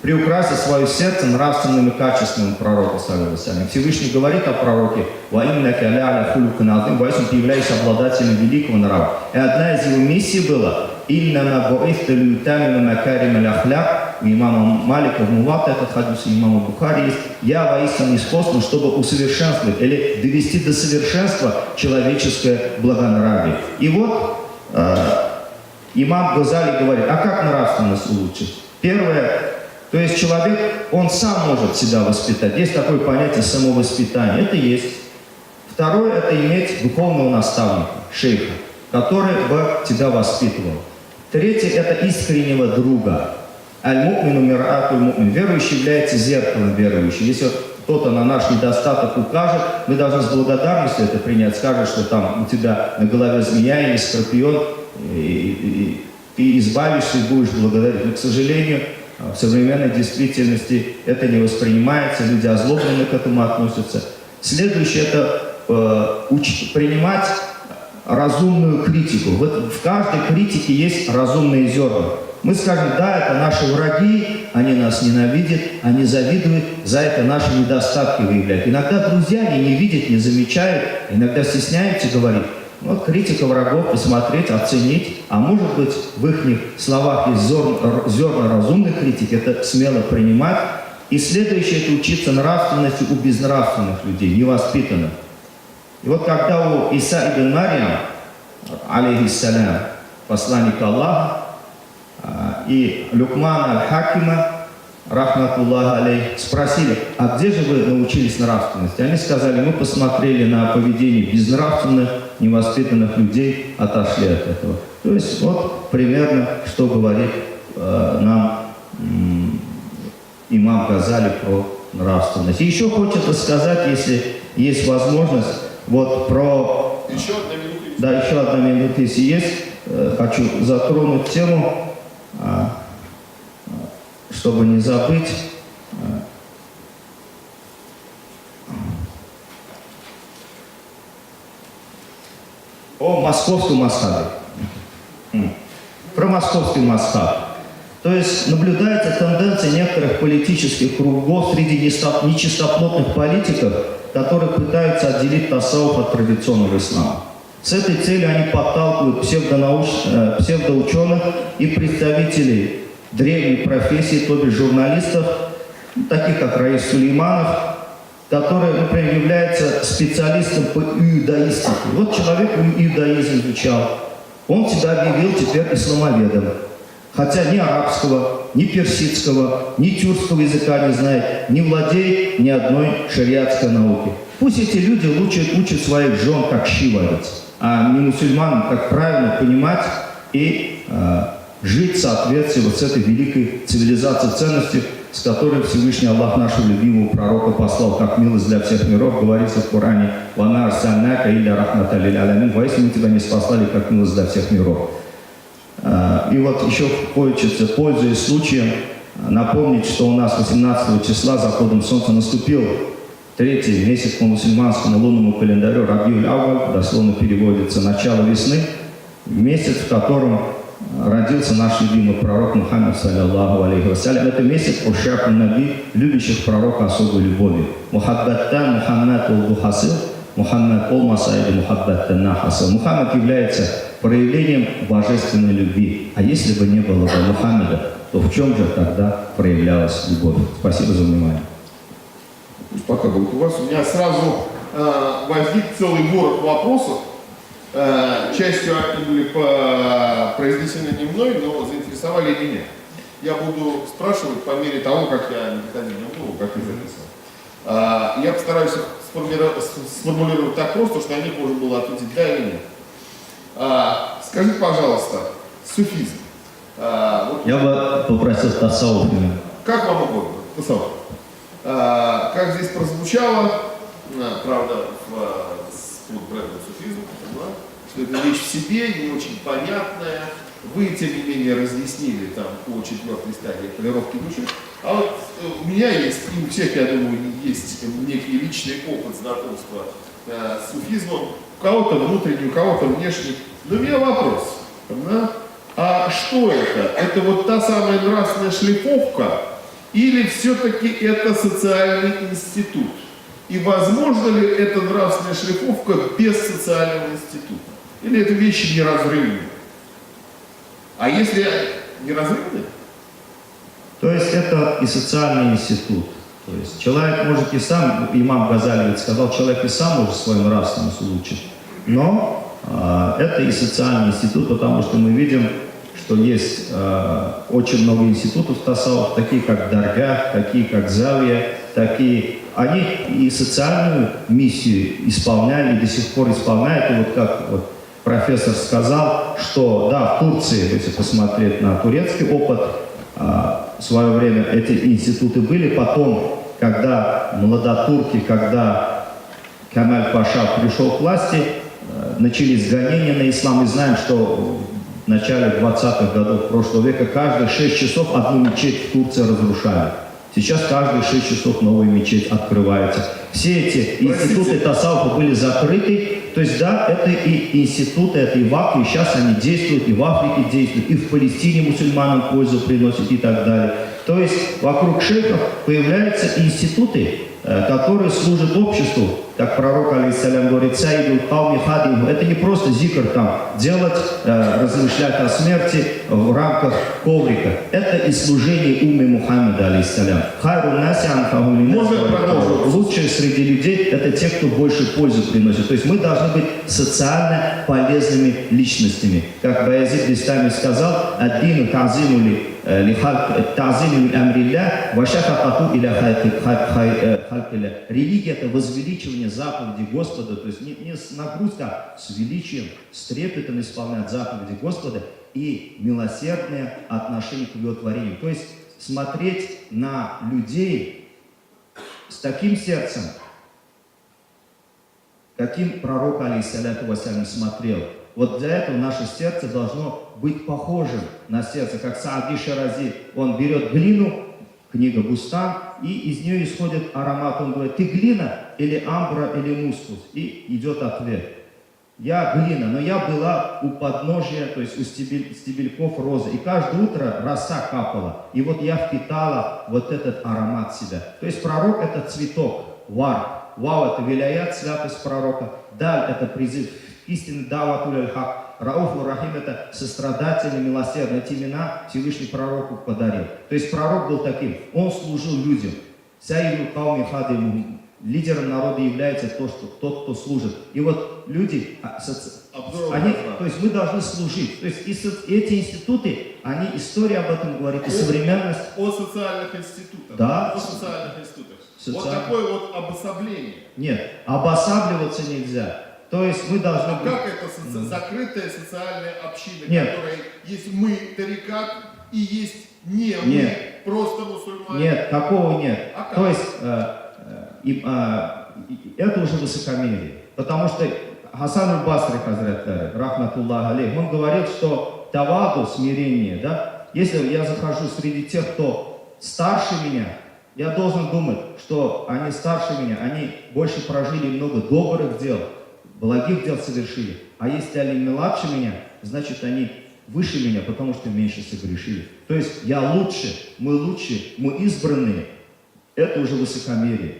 Приукрасить свое сердце нравственными качествами пророка, саллаллаху алейхи ва саллям. Всевышний говорит о пророке, «Ва иннака ля аля хулукин азим», «Воистину ты являешься обладателем великого нрава». И одна из его миссий была «Иннама бу'ифта лиутамима макарим аль-ахляк». У имама Малика в Муватта, этот хадис у имама Бухари есть. «Я воистину испослан, чтобы усовершенствовать или довести до совершенства человеческое благонравие». И вот имам Газали говорит, а как нравственность улучшить? Первое, то есть человек, он сам может себя воспитать. Есть такое понятие самовоспитания. Это есть. Второе, это иметь духовного наставника, шейха, который бы тебя воспитывал. Третье, это искреннего друга. Аль-му'мину мир'атуль му'мин. Верующий является зеркалом верующего. Если вот кто-то на наш недостаток укажет, мы должны с благодарностью это принять. Скажет, что там у тебя на голове змея или скорпион, и ты избавишься и будешь благодарить. Но, к сожалению, в современной действительности это не воспринимается, люди озлобленно к этому относятся. Следующее – это принимать разумную критику. В каждой критике есть разумные зерна. Мы скажем, да, это наши враги, они нас ненавидят, они завидуют, за это наши недостатки выявляют. Иногда друзья не видят, не замечают, иногда стесняются говорить. Вот критика врагов, посмотреть, оценить, а может быть в их словах есть зерна разумной критики, это смело принимать. И следующее – это учиться нравственности у безнравственных людей, невоспитанных. И вот когда у Иса ибн Марьям, алейхиссалям, посланник Аллаха, и Люкмана аль-Хакима, рахматуллах алейх, спросили, а где же вы научились нравственности? Они сказали, мы посмотрели на поведение безнравственных, невоспитанных людей, отошли от этого. То есть вот примерно, что говорит нам имам Газали про нравственность. И еще хочется сказать, если есть возможность, вот про... Еще одна минута. Да, еще одна минута, если есть. Хочу затронуть тему, чтобы не забыть. О московском мазхабе. Про московский мазхаб. То есть наблюдается тенденция некоторых политических кругов среди нечистоплотных политиков, которые пытаются отделить тасауф от традиционного ислама. С этой целью они подталкивают псевдоученых и представителей древней профессии, то бишь журналистов, таких как Раис Сулейманов, который, например, является специалистом по иудаистике. Вот человек иудаизм изучал, он себя объявил теперь исламоведом. Хотя ни арабского, ни персидского, ни тюркского языка не знает, не владеет ни одной шариатской науки. Пусть эти люди лучше учат своих жен, как щи варить, а не мусульманам, как правильно понимать и жить в соответствии вот с этой великой цивилизацией ценностей, с которой Всевышний Аллах нашего любимого пророка послал как милость для всех миров. Говорится в Коране: «Вама арсалнака илля рахматан лиль алямин». Воистину мы тебя не спаслали как милость для всех миров. И вот еще хочется, пользуясь случаем, напомнить, что у нас 18 числа заходом солнца наступил третий месяц по мусульманскому лунному календарю Рабиуль Ауаль, дословно переводится «начало весны», месяц, в котором родился наш любимый пророк Мухаммад, саллиллаху алейхи вассалям. Это месяц ушаку наби, любящих пророка особой любовью. Мухаббаттан Мухаммад ол-Бухасил, Мухаммад ол-Масаиди Мухаббаттан нахасил. Мухаммад является проявлением божественной любви. А если бы не было бы Мухаммада, то в чем же тогда проявлялась любовь? Спасибо за внимание. Пока будет у вас, у меня сразу возник целый город вопросов. Частью они были произнесены не мной, но заинтересовали меня. Я буду спрашивать по мере того, как я методично буду, как я записал. Я постараюсь их сформулировать так просто, что на них можно было ответить да или нет. Скажите, пожалуйста, суфизм. Я бы попросил тасауф. Как вам угодно, тасауф. Как здесь прозвучало, правда, в бренде суфизм, что это вещь в себе, не очень понятная. Вы, тем не менее, разъяснили там по 4-й стадии полировки души. А вот у меня есть, и у всех, я думаю, есть некий личный опыт знакомства с суфизмом. У кого-то внутренний, у кого-то внешний. Но у меня вопрос. Да? А что это? Это вот та самая нравственная шлифовка? Или все-таки это социальный институт? И возможно ли эта нравственная шлифовка без социального института? Или это вещи неразрывные? А если неразрывные? То есть это и социальный институт. То есть человек может и сам, имам Газали ведь сказал, человек и сам может свою нравственность улучшить. Но это и социальный институт, потому что мы видим, что есть очень много институтов тасауф, такие как Даргах, такие как Завия, такие. Они и социальную миссию исполняли, и до сих пор исполняют. И вот как вот профессор сказал, что да, в Турции, если посмотреть на турецкий опыт, в свое время эти институты были. Потом, когда младотурки, когда Кемаль Паша пришел к власти, начались гонения на ислам. Мы знаем, что в начале 20-х годов прошлого века каждые 6 часов одну мечеть в Турции разрушали. Сейчас каждые 6 часов новая мечеть открывается. Все эти институты тасауфа были закрыты. То есть да, это и институты, это и в Африке, сейчас они действуют, и в Африке действуют, и в Палестине мусульманам пользу приносят и так далее. То есть вокруг шейхов появляются институты, которые служат обществу. Как пророк, алейхиссалям, говорит, «Саидул кауми хадиму». Это не просто зикр там делать, размышлять о смерти в рамках коврика. Это и служение умме Мухаммеда, алейхиссалям. Лучшие среди людей – это те, кто больше пользы приносит. То есть мы должны быть социально полезными личностями. Как Баязид Бистами сказал, «Аддину тазимули тазимули амрилля вашафакату иля халькиля». Религия – это возвеличивание заповеди Господа, то есть не с нагрузкой, а с величием, с трепетом исполнять заповеди Господа и милосердное отношение к его творению. То есть смотреть на людей с таким сердцем, каким пророк, алейхиссаляту вассалям, смотрел. Вот для этого наше сердце должно быть похожим на сердце, как Саади Ширази. Он берет глину, книга Бустан, и из нее исходит аромат. Он говорит, ты глина или амбра или мускус? И идет ответ. Я глина, но я была у подножия, то есть у стебельков розы. И каждое утро роса капала. И вот я впитала вот этот аромат себя. То есть пророк – это цветок, вар. Вау – это виляят, святость пророка. Даль – это призыв истины, даватуль аль-хак. Рауфу Рахим – это сострадательный, милосердный. Эти имена Всевышний пророку подарил. То есть пророк был таким. Он служил людям. Саиду кауми хадиму. Лидером народа является тот, кто служит. И вот люди, они, то есть мы должны служить. То есть эти институты, они, история об этом говорит, и современность. О социальных институтах. Да. О социальных институтах. Вот такое вот обособление. Нет, обосабливаться нельзя. То есть мы должны быть... Как это закрытая социальная община, Нет. которая есть мы, тарикат, и есть не мы, Нет. просто мусульмане? Нет, такого нет. А как? То есть это уже высокомерие. Потому что Хасан аль-Басри, хазрат рахматуллах алейх, он говорил, что таваду, смирение, да, если я захожу среди тех, кто старше меня, я должен думать, что они старше меня, они больше прожили много добрых дел, благих дел совершили. А если они младше меня, значит они выше меня, потому что меньше согрешили. То есть я лучше, мы избранные. Это уже высокомерие.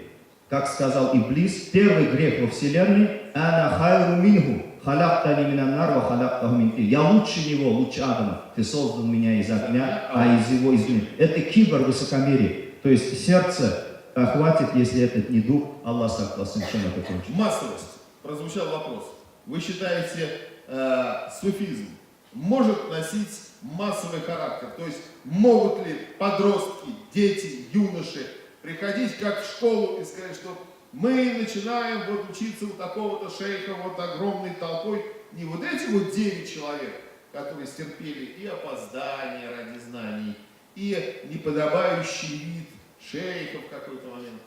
Как сказал Иблис, первый грех во вселенной «Ана хайру минху, халактани минан нар ва халактаху мин тин». Я лучше него, лучше Адама. Ты создал меня из огня, а из его из глины. Это кибер, высокомерие. То есть сердце охватит, если этот не дух, Аллах согласен, чем это кончится. Массовость. Прозвучал вопрос. Вы считаете, суфизм может носить массовый характер? То есть могут ли подростки, дети, юноши приходить как в школу и сказать, что мы начинаем вот учиться у такого-то шейха вот огромной толпой, не вот эти вот 9 человек, которые стерпели и опоздание ради знаний, и неподобающий вид шейха в какой-то момент,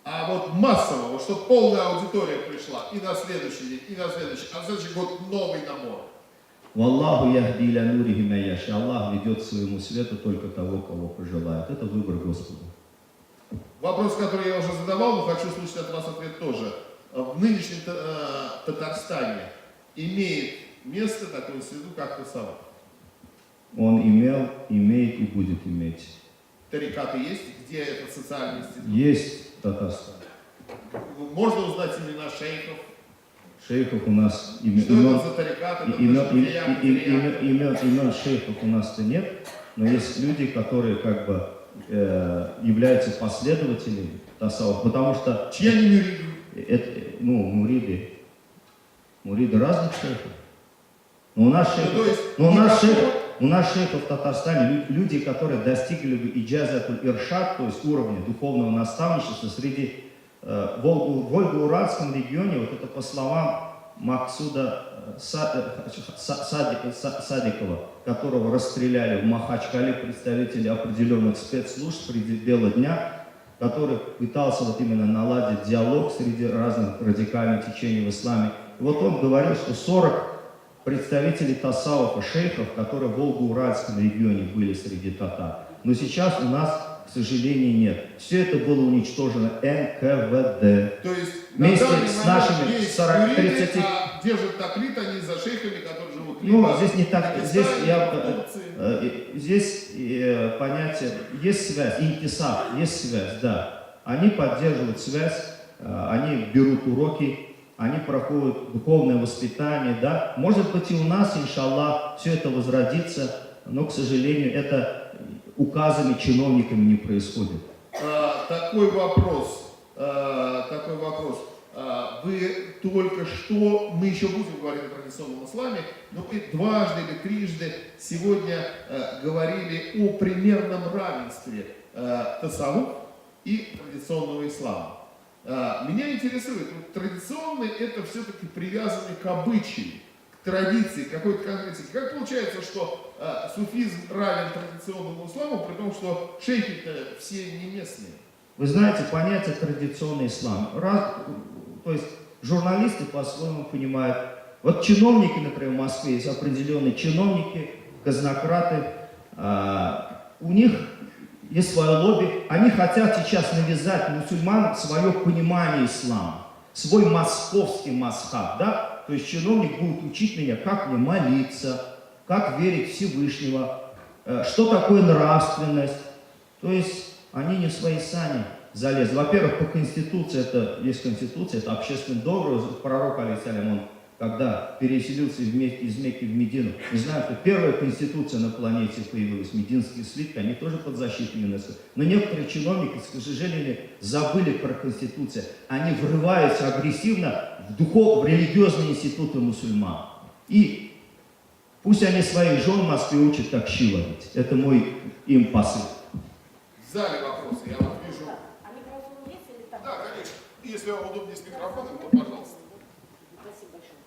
а вот массово, вот чтобы полная аудитория пришла и на следующий день, и на следующий, а на следующий год новый набор. Валлаху яхди иля нурихи ма яша. Аллах ведет к своему свету только того, кого пожелает. Это выбор Господа. Вопрос, который я уже задавал, но хочу слышать от вас ответ тоже. В нынешнем Татарстане имеет место такой институт, как тасаввуф? Он имел, имеет и будет иметь. Тарикаты есть? Где этот социальный институт? Есть Татарстан. Можно узнать имена шейхов? Шейхов у нас Что это за тарикаты? имен шейхов у нас-то нет, но есть люди, которые как бы являются последователями тасаввуфа, потому что чьи они муриды? Это, муриды разных шейхов. Но у нас шейхов в Татарстане люди, которые достигли бы иджазатуль иршад, то есть уровня духовного наставничества среди в Волго-Уральском регионе, вот это по словам Максуда Садикова, которого расстреляли в Махачкале, представители определенных спецслужб среди бела дня, который пытался вот именно наладить диалог среди разных радикальных течений в исламе. И вот он говорил, что 40 представителей тасаввуфа, шейхов, которые в Волго-Уральском регионе были среди татар. Но сейчас у нас, к сожалению, нет. Все это было уничтожено НКВД. То есть вместе на данный с момент нашими есть 40, муриды, 30... а держат таклит они за шейхами, которые живут Ну, здесь не так, здесь, Турции. здесь понятие, есть связь, интисаб, есть связь, да. Они поддерживают связь, они берут уроки, они проходят духовное воспитание, да. Может быть и у нас, иншаллах, все это возродится, но, к сожалению, это указами чиновниками не происходит. Такой вопрос. Вы только что, мы еще будем говорить о традиционном исламе, но вы дважды или трижды сегодня говорили о примерном равенстве тасаввуф и традиционного ислама. Меня интересует, вот традиционный это все-таки привязанный к обычаю, к традиции, какой-то конкретике. Как получается, что суфизм равен традиционному исламу, при том, что шейхи-то все не местные? Вы знаете, понятие традиционный ислам. То есть журналисты по-своему понимают. Вот чиновники, например, в Москве есть определенные чиновники, казнократы. У них есть свое лобби. Они хотят сейчас навязать мусульманам свое понимание ислама, свой московский масхаб, да? То есть чиновник будет учить меня, как мне молиться, как верить в Всевышнего, что такое нравственность. То есть они не в свои сани залезли. Во-первых, по Конституции, это есть Конституция, это общественный договор. Пророк, алейхиссалям, он когда переселился из Мекки в Медину, мы знаем, что первая Конституция на планете появилась, мединские слитки, они тоже под защитой ЮНЕСКО. Но некоторые чиновники, к сожалению, забыли про Конституцию. Они врываются агрессивно в религиозные институты мусульман. И пусть они своих жен в Москве учат, как щи ловить. Это мой им посыл. В зале вопросы, я вот вижу. А микрофон есть или там? Да, конечно. Если вам удобнее с микрофоном, то пожалуйста. Спасибо большое.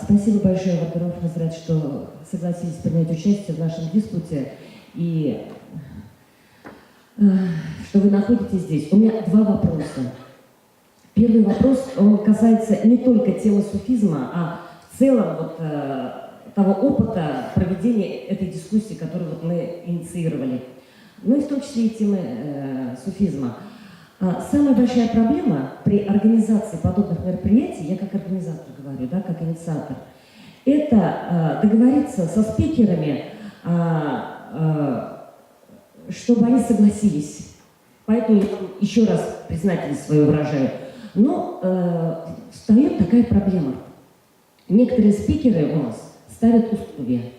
Спасибо большое, во-первых, Хазрат, что согласились принять участие в нашем диспуте и что вы находитесь здесь. У меня два вопроса. Первый вопрос, он касается не только темы суфизма, а в целом вот, того опыта проведения этой дискуссии, которую вот мы инициировали. Ну и в том числе и темы суфизма. Самая большая проблема при организации подобных мероприятий, я как организатор говорю, да, как инициатор, это договориться со спикерами, чтобы они согласились. Поэтому я еще раз признательность свою выражаю. Но встает такая проблема. Некоторые спикеры у нас ставят условия,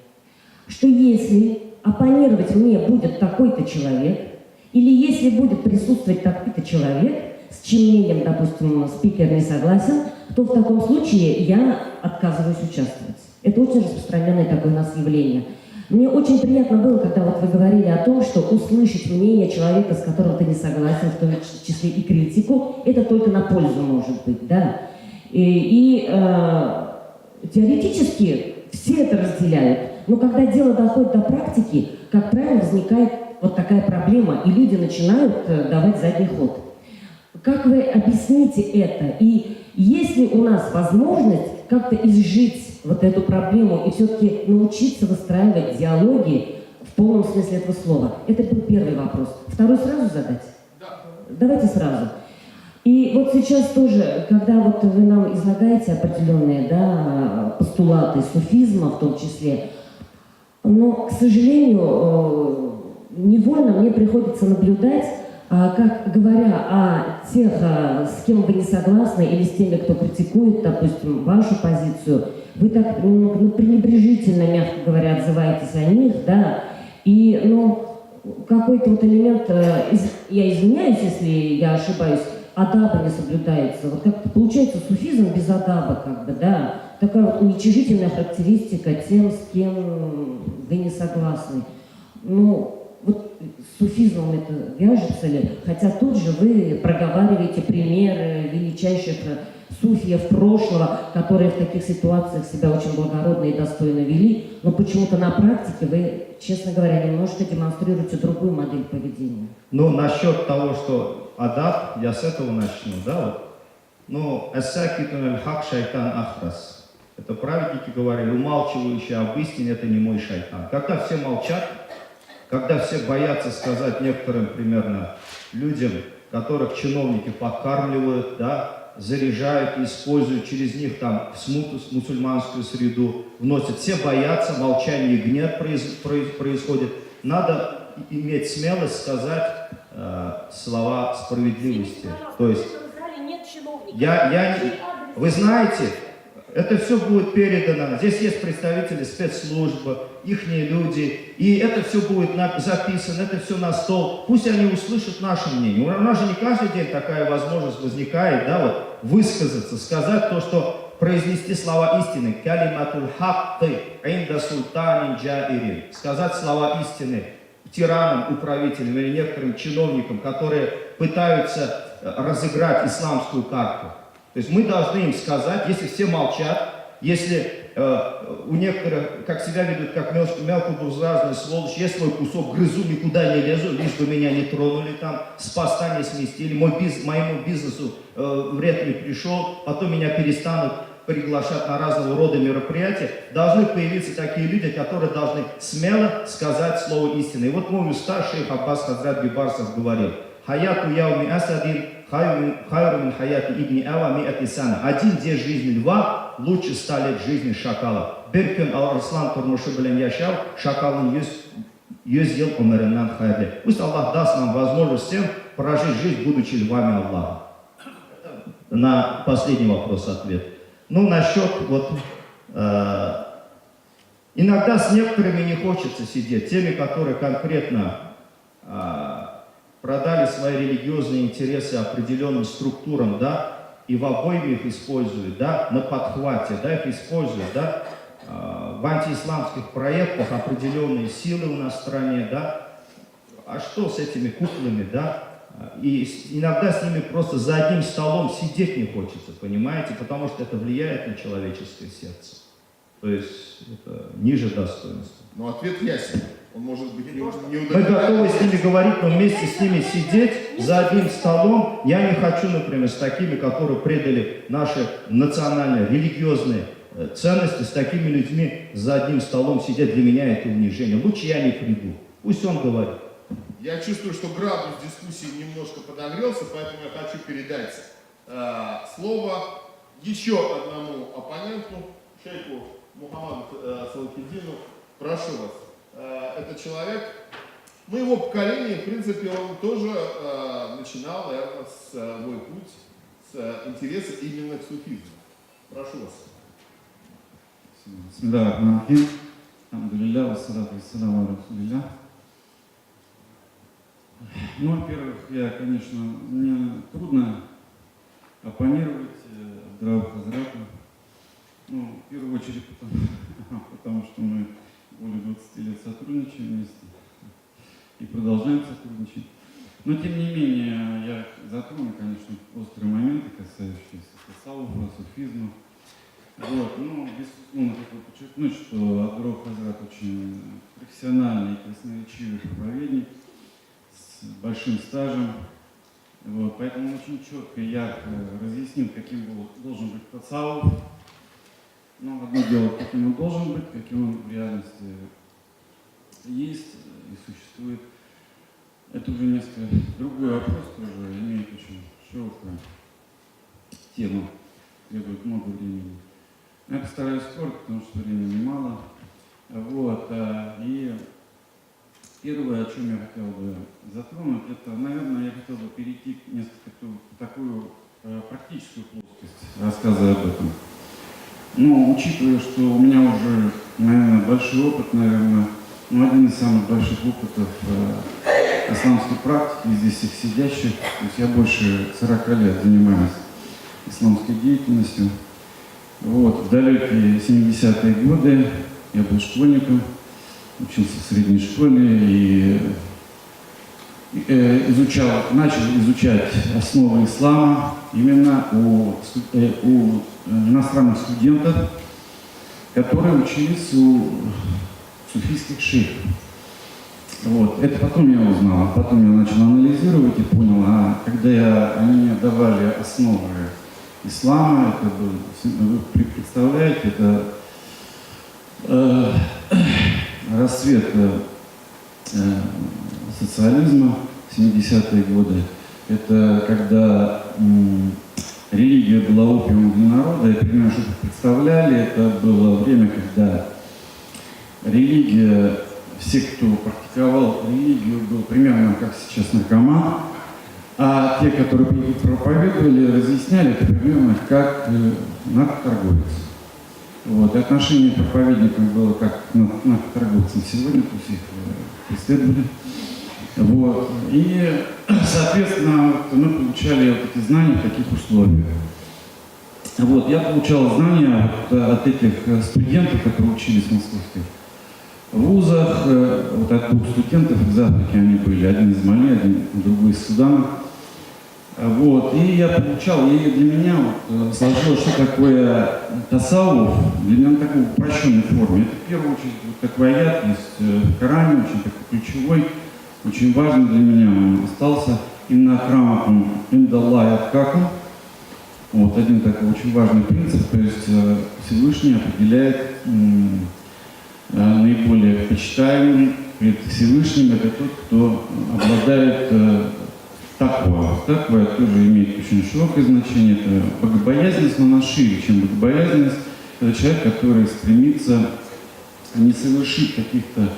что если оппонировать мне будет такой-то человек, или если будет присутствовать такой-то человек, с чьим мнением, допустим, спикер не согласен, то в таком случае я отказываюсь участвовать. Это очень распространенное такое у нас явление. Мне очень приятно было, когда вот вы говорили о том, что услышать мнение человека, с которым ты не согласен, в том числе и критику, это только на пользу может быть, да. Теоретически все это разделяют, но когда дело доходит до практики, как правило, возникает вот такая проблема, и люди начинают давать задний ход. Как вы объясните это? И есть ли у нас возможность как-то изжить вот эту проблему и все-таки научиться выстраивать диалоги в полном смысле этого слова? Это был первый вопрос. Второй сразу задать? Да. Давайте сразу. И вот сейчас тоже, когда вот вы нам излагаете определенные, да, постулаты суфизма в том числе, но, к сожалению, невольно мне приходится наблюдать, как говоря о тех, с кем вы не согласны, или с теми, кто критикует, допустим, вашу позицию, вы так пренебрежительно, мягко говоря, отзываетесь о них, да, и, какой-то вот элемент, я извиняюсь, если я ошибаюсь, адаба не соблюдается. Вот как-то получается суфизм без адаба, как бы, да, такая вот уничижительная характеристика тем, с кем вы не согласны. Вот с суфизмом это вяжется ли? Хотя тут же вы проговариваете примеры величайших суфиев прошлого, которые в таких ситуациях себя очень благородно и достойно вели, но почему-то на практике вы, честно говоря, немножко демонстрируете другую модель поведения. Насчет того, что адаб, я с этого начну, да, вот. Эссакитун аль-хак шайтан ахрас. Это праведники говорили, умалчивающий об истине, это не мой шайтан. Когда все молчат, когда все боятся сказать некоторым примерно людям, которых чиновники подкармливают, да, заряжают и используют через них там в смуту, в мусульманскую среду, вносят, все боятся, молчание и гнев происходит. Надо иметь смелость сказать слова справедливости. То есть, вы знаете, это все будет передано. Здесь есть представители спецслужбы, ихние люди, и это все будет записано, это все на стол. Пусть они услышат наше мнение. У нас же не каждый день такая возможность возникает, да, вот, высказаться, сказать то, что произнести слова истины. Калиматуль хакты инда султанин джаирин. Сказать слова истины тиранам, управителям или некоторым чиновникам, которые пытаются разыграть исламскую карту. То есть мы должны им сказать, если все молчат, если у некоторых, как себя ведут, как мелкобуржуазные сволочи, я свой кусок грызу, никуда не лезу, лишь бы меня не тронули там, с поста не сместили, моему бизнесу вред не пришел, потом меня перестанут приглашать на разного рода мероприятия, должны появиться такие люди, которые должны смело сказать слово истины. И вот мой уста, шейх Аббас Хазрат Бибарсов говорил, «Хаяту яуми асадин хайру мин хаяти ибни ава миати сана». Один день жизни льва лучше 100 лет жизни шакала. Bir gün Arslan turmuşu bilen yaşar, шакалın 100 ел умереннан хайрли. Пусть Аллах даст нам возможность всем прожить жизнь, будучи львами Аллаха. На последний вопрос ответ. Насчет иногда с некоторыми не хочется сидеть, теми, которые конкретно продали свои религиозные интересы определенным структурам, да, и в обойме их используют, да, на подхвате, да, их используют, да, в антиисламских проектах определенные силы у нас в стране, да. А что с этими куклами, да? И иногда с ними просто за одним столом сидеть не хочется, понимаете, потому что это влияет на человеческое сердце. То есть это ниже достоинства. Но ответ ясен. Он может быть не Мы готовы с ними говорить, но вместе с ними сидеть за одним столом. Я не хочу, например, с такими, которые предали наши национальные, религиозные ценности, с такими людьми за одним столом сидеть. Для меня это унижение. Лучше я не приду. Пусть он говорит. Я чувствую, что градус дискуссии немножко подогрелся, поэтому я хочу передать слово еще одному оппоненту, шейху Мухаммаду Салахиддину. Прошу вас. Это человек моего поколения, в принципе, он тоже начинал, наверное, свой путь с интереса именно к суфизму. Прошу вас. Бисмиллахир-рахман-рахим. Алхамдулилля, вассалату вассаламу аля расулилля. Ну, во-первых, конечно, мне трудно оппонировать Абдрауху Хазрату. Ну, в первую очередь, потому что мы более 20 лет сотрудничаем вместе и продолжаем сотрудничать. Но, тем не менее, я затрону, конечно, острые моменты, касающиеся тасаввуфа, суфизма. Вот. Ну, безусловно, хочу подчеркнуть, что Абдрауху Хазрат очень профессиональный и красноречивый проповедник с большим стажем. Вот. Поэтому он очень четко и ярко разъяснил, каким должен быть тасаввуф. Но одно дело, каким он должен быть, каким он в реальности есть и существует. Это уже несколько другой вопрос, тоже имеет очень широкую тему, требует много времени. Я постараюсь коротко, потому что времени мало. Вот. И первое, о чем я хотел бы затронуть, это, наверное, я хотел бы перейти несколько в такую практическую плоскость рассказа об этом. Ну, учитывая, что у меня уже, наверное, большой опыт, наверное, один из самых больших опытов исламской практики, здесь всех сидящих, то есть я больше 40 лет занимаюсь исламской деятельностью. Вот, в далекие 70-е годы я был школьником, учился в средней школе и начал изучать основы ислама именно у иностранных студентов, которые учились у суфийских шейхов. Вот. Это потом я узнал, потом я начал анализировать и понял, когда они мне давали основы ислама, это был, вы представляете, это расцвет социализма, 70-е годы. Это когда религия была опиумом для народа, и примерно, что представляли, это было время, когда религия, все, кто практиковал религию, был примерно как сейчас наркоман, а те, которые проповедовали, разъясняли, это примерно как наркоторговец. Вот. И отношение к проповедникам было как к наркоторговцам сегодня, то есть их преследовали. Вот. И, соответственно, мы получали вот эти знания в таких условиях. Вот. Я получал знания от этих студентов, которые учились в московских вузах. Вот от двух студентов из Африки они были. Один из Мали, другой из Судана. Вот. И я получал, и для меня вот сложилось, что такое тасаввуф, для меня на такой упрощенной форме. Это в первую очередь вот такой аят есть в Коране, очень такой ключевой. Очень важно для меня он остался. Инна акрамакум индаллахи аткакум. Вот один такой очень важный принцип, то есть Всевышний определяет наиболее почитаемым перед Всевышним, это тот, кто обладает таква. Таква тоже имеет очень широкое значение. Это богобоязненность, но она шире, чем богобоязненность. Это человек, который стремится не совершить каких-то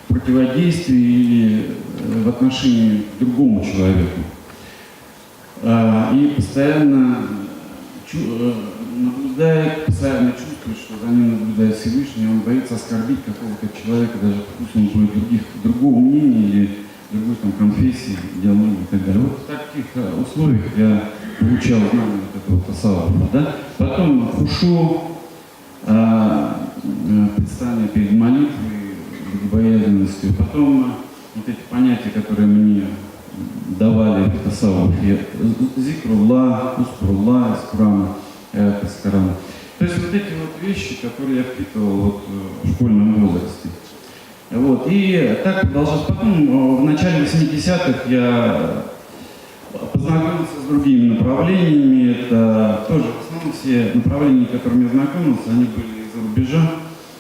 противодействий или в отношении к другому человеку. И постоянно наблюдает, постоянно чувствует, что за ним наблюдает Всевышний, он боится оскорбить какого-то человека, даже пусть он будет другого мнения или другой там конфессии, идеологии и так далее. Вот в таких условиях я получал знания вот этого тасаввуфа, да? Потом хушу, предстание перед молитвой, богобоязненностью. Потом вот эти понятия, которые мне давали в тасаввуфе зикрулла, ускрулла из Корана, из Корана. То есть вот эти вот вещи, которые я впитывал вот в школьном возрасте. Вот. И так продолжалось. Потом, в начале 80-х я познакомился с другими направлениями. Это тоже в основном все направления, которыми я знакомился, они были из-за рубежа,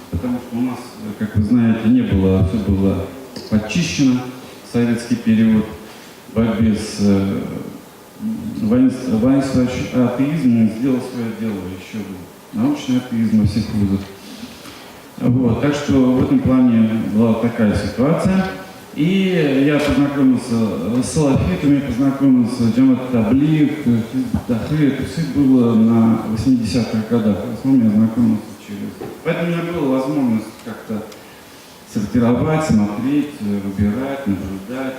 потому что у нас, как вы знаете, не было, все было подчищено в советский период, в борьбе с воинствующим атеизмом сделал свое дело, еще научный атеизм во всех вузах. Вот, так что в этом плане была такая ситуация. И я познакомился с салафитами, познакомился с Джамат Таблиг, Тахри, это все было на 80-х годах. В основном я знакомился через. Поэтому у меня была возможность как-то сортировать, смотреть, выбирать, наблюдать,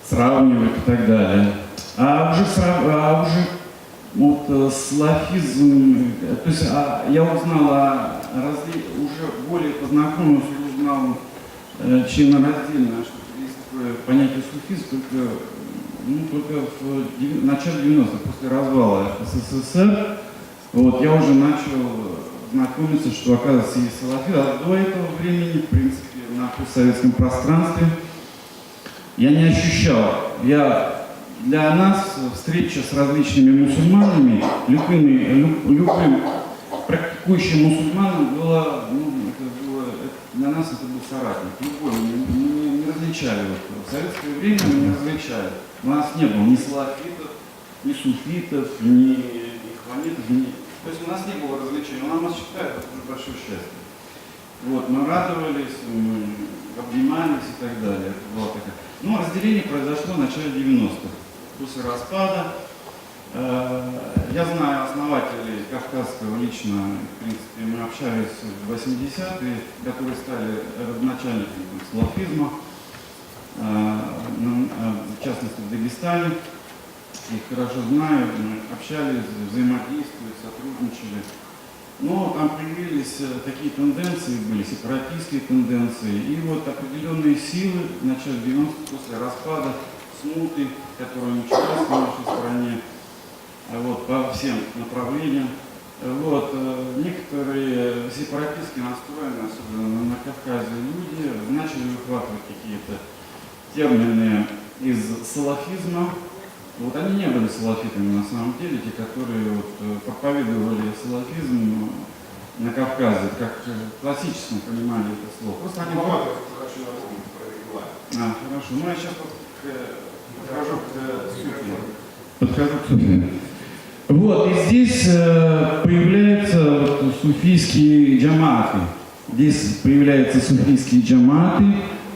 сравнивать и так далее. А уже вот салафизм, то есть я узнал уже более познакомился, узнал членораздельно, что есть такое понятие суфизм только в начале 90-х, после развала СССР. Вот, я уже начал знакомиться, что, оказывается, есть салафизм. А до этого времени, в принципе, на постсоветском пространстве я не ощущал. Для нас встреча с различными мусульманами, любым практикующим мусульманом была, для нас это был соратник. Любой, мы не различали. В советское время мы не различали. У нас не было ни салафитов, ни суфитов, ни ихванитов, то есть у нас не было развлечений. Но нас считают, это уже большое счастье. Вот, мы радовались, мы обнимались и так далее. Это была такая. Но разделение произошло в начале 90-х. После распада. Я знаю основателей Кавказского лично, в принципе, мы общались в 80-е, которые стали родоначальниками салафизма, в частности в Дагестане. Их хорошо знаю, мы общались, взаимодействовали, сотрудничали. Но там появились такие тенденции, были сепаратистские тенденции, и вот определенные силы в начале 90-х, после распада, смуты, которые начались в нашей стране, вот, по всем направлениям. Вот, некоторые сепаратистски настроенные, особенно на Кавказе, люди начали выхватывать какие-то термины из салафизма. Вот они не были салафитами на самом деле, те, которые вот, проповедовали салафизм на Кавказе, как в классическом понимании это слово. Просто они... Хорошо. Ну, я сейчас подхожу к суфи. Вот, и здесь появляются суфийские джаматы. Здесь появляются суфийские джаматы,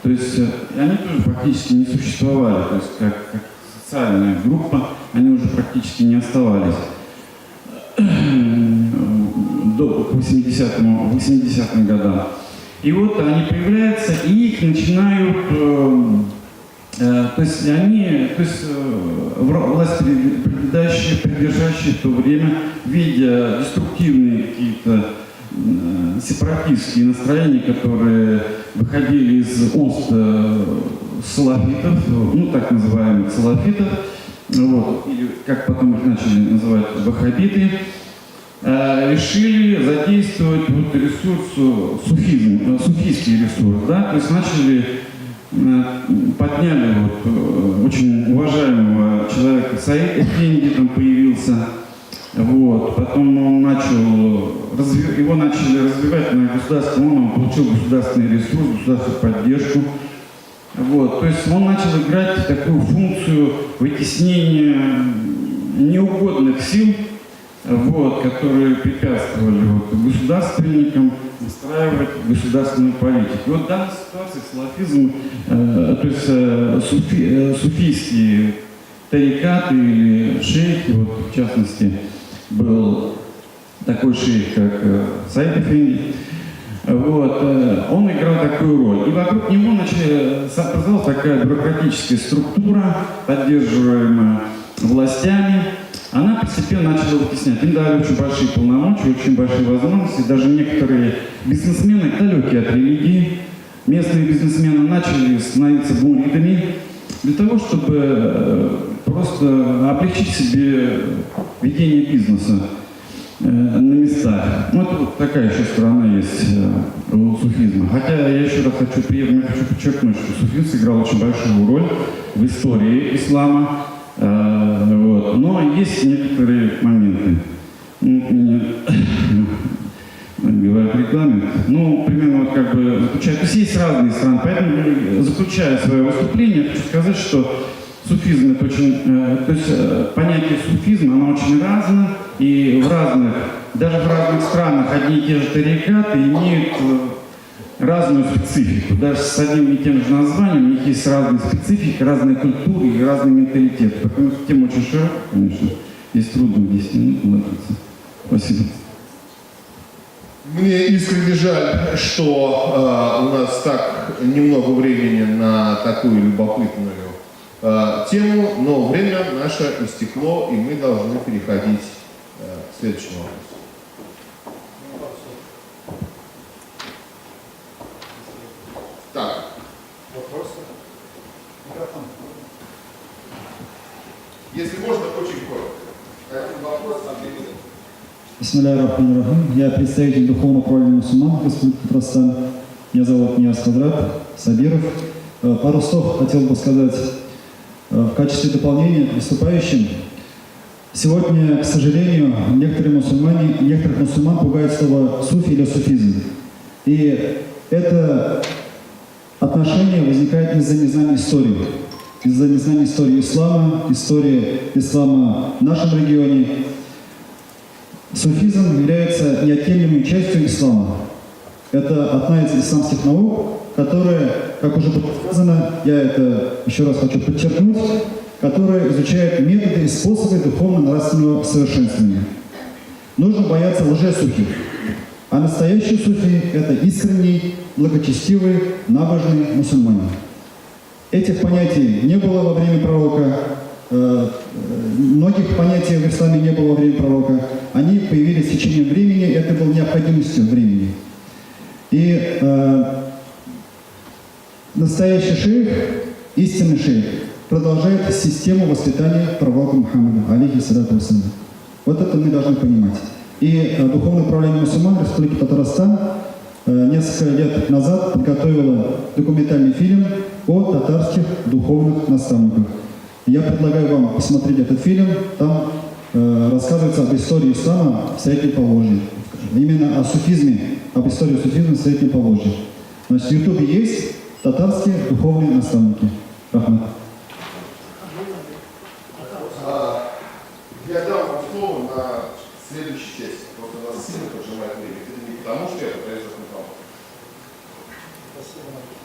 то есть они тоже практически не существовали, то есть как социальная группа, они уже практически не оставались до 80-м годам. И вот они появляются, и их начинают, власть придержащие в то время, видя деструктивные какие-то сепаратистские настроения, которые выходили из уст салафитов, ну так называемых салафитов, вот, или как потом их начали называть ваххабиты, решили задействовать вот ресурс суфийский ресурс, да, то есть подняли вот очень уважаемого человека, Саид Эфенди там появился, вот, потом он его начали развивать на государственном, он получил государственный ресурс, государственную поддержку, вот, то есть он начал играть такую функцию вытеснения неугодных сил, вот, которые препятствовали вот, государственникам выстраивать государственную политику. И вот в данной ситуации салафизм, то есть суфийские тарикаты или шейхи, вот, в частности, был такой шейх, как Саид Эфенди, вот, он играл такую роль. И вокруг него образовалась такая бюрократическая структура, поддерживаемая властями. Она постепенно начала вытеснять. Им дали очень большие полномочия, очень большие возможности. Даже некоторые бизнесмены, далекие от религии, местные бизнесмены начали становиться муридами. для того, чтобы просто облегчить себе ведение бизнеса на местах. Ну, это вот такая еще сторона есть у суфизма. Хотя я еще раз хочу подчеркнуть, что суфизм сыграл очень большую роль в истории ислама. Вот. Но есть некоторые моменты. Говорят регламент. Ну, примерно вот как бы заключая. То есть есть разные страны. Поэтому, заключая свое выступление, хочу сказать, что суфизм это очень, то есть понятие суфизма, оно очень разное, и в разных, даже в разных странах одни и те же тарикаты имеют разную специфику. Даже с одним и тем же названием у них есть разные специфики, разные культуры и разный менталитет. Поэтому тема очень широкая, конечно. Здесь трудно в 10 минут уложиться. Спасибо. Мне искренне жаль, что у нас так немного времени на такую любопытную тему, но время наше истекло, и мы должны переходить к следующему вопросу. Так. Вопросы? Микрофон. Если можно, очень коротко. Один вопрос на 2 минуты. Бисмиллахир-рахманир-рахим. Я представитель Духовного управления мусульман Республики Татарстан. Меня зовут Нияз Хадрат Сабиров. Пару слов хотел бы сказать в качестве дополнения к выступающим. Сегодня, к сожалению, некоторых мусульман пугает слово суфи или суфизм. И это отношение возникает из-за незнания истории. Из-за незнания истории ислама в нашем регионе. Суфизм является неотъемлемой частью ислама. Это одна из исламских наук, которая, как уже было сказано, я это еще раз хочу подчеркнуть, которая изучает методы и способы духовно-нравственного совершенствования. Нужно бояться лже-суфи. А настоящий суфи – это искренний, благочестивый, набожный мусульманин. Этих понятий не было во время пророка, многих понятий в исламе не было во время пророка. Они появились в течение времени, это было необходимостью времени. И настоящий шейх, истинный шейх, продолжает систему воспитания пророка Мухаммада, алейхиссалату вассалям. Вот это мы должны понимать. И Духовное управление мусульман Республики Татарстан несколько лет назад подготовило документальный фильм о татарских духовных наставниках. Я предлагаю вам посмотреть этот фильм. Там рассказывается об истории ислама в Среднем Поволжье. Именно о суфизме, об истории суфизма в Среднем Поволжье. Значит, в Ютубе есть татарские духовные наставники. Рахмат. Я дам вам слово на следующую часть. Просто нас сильно поджимает время. Это не потому, что я пытаюсь вас не помочь. Спасибо.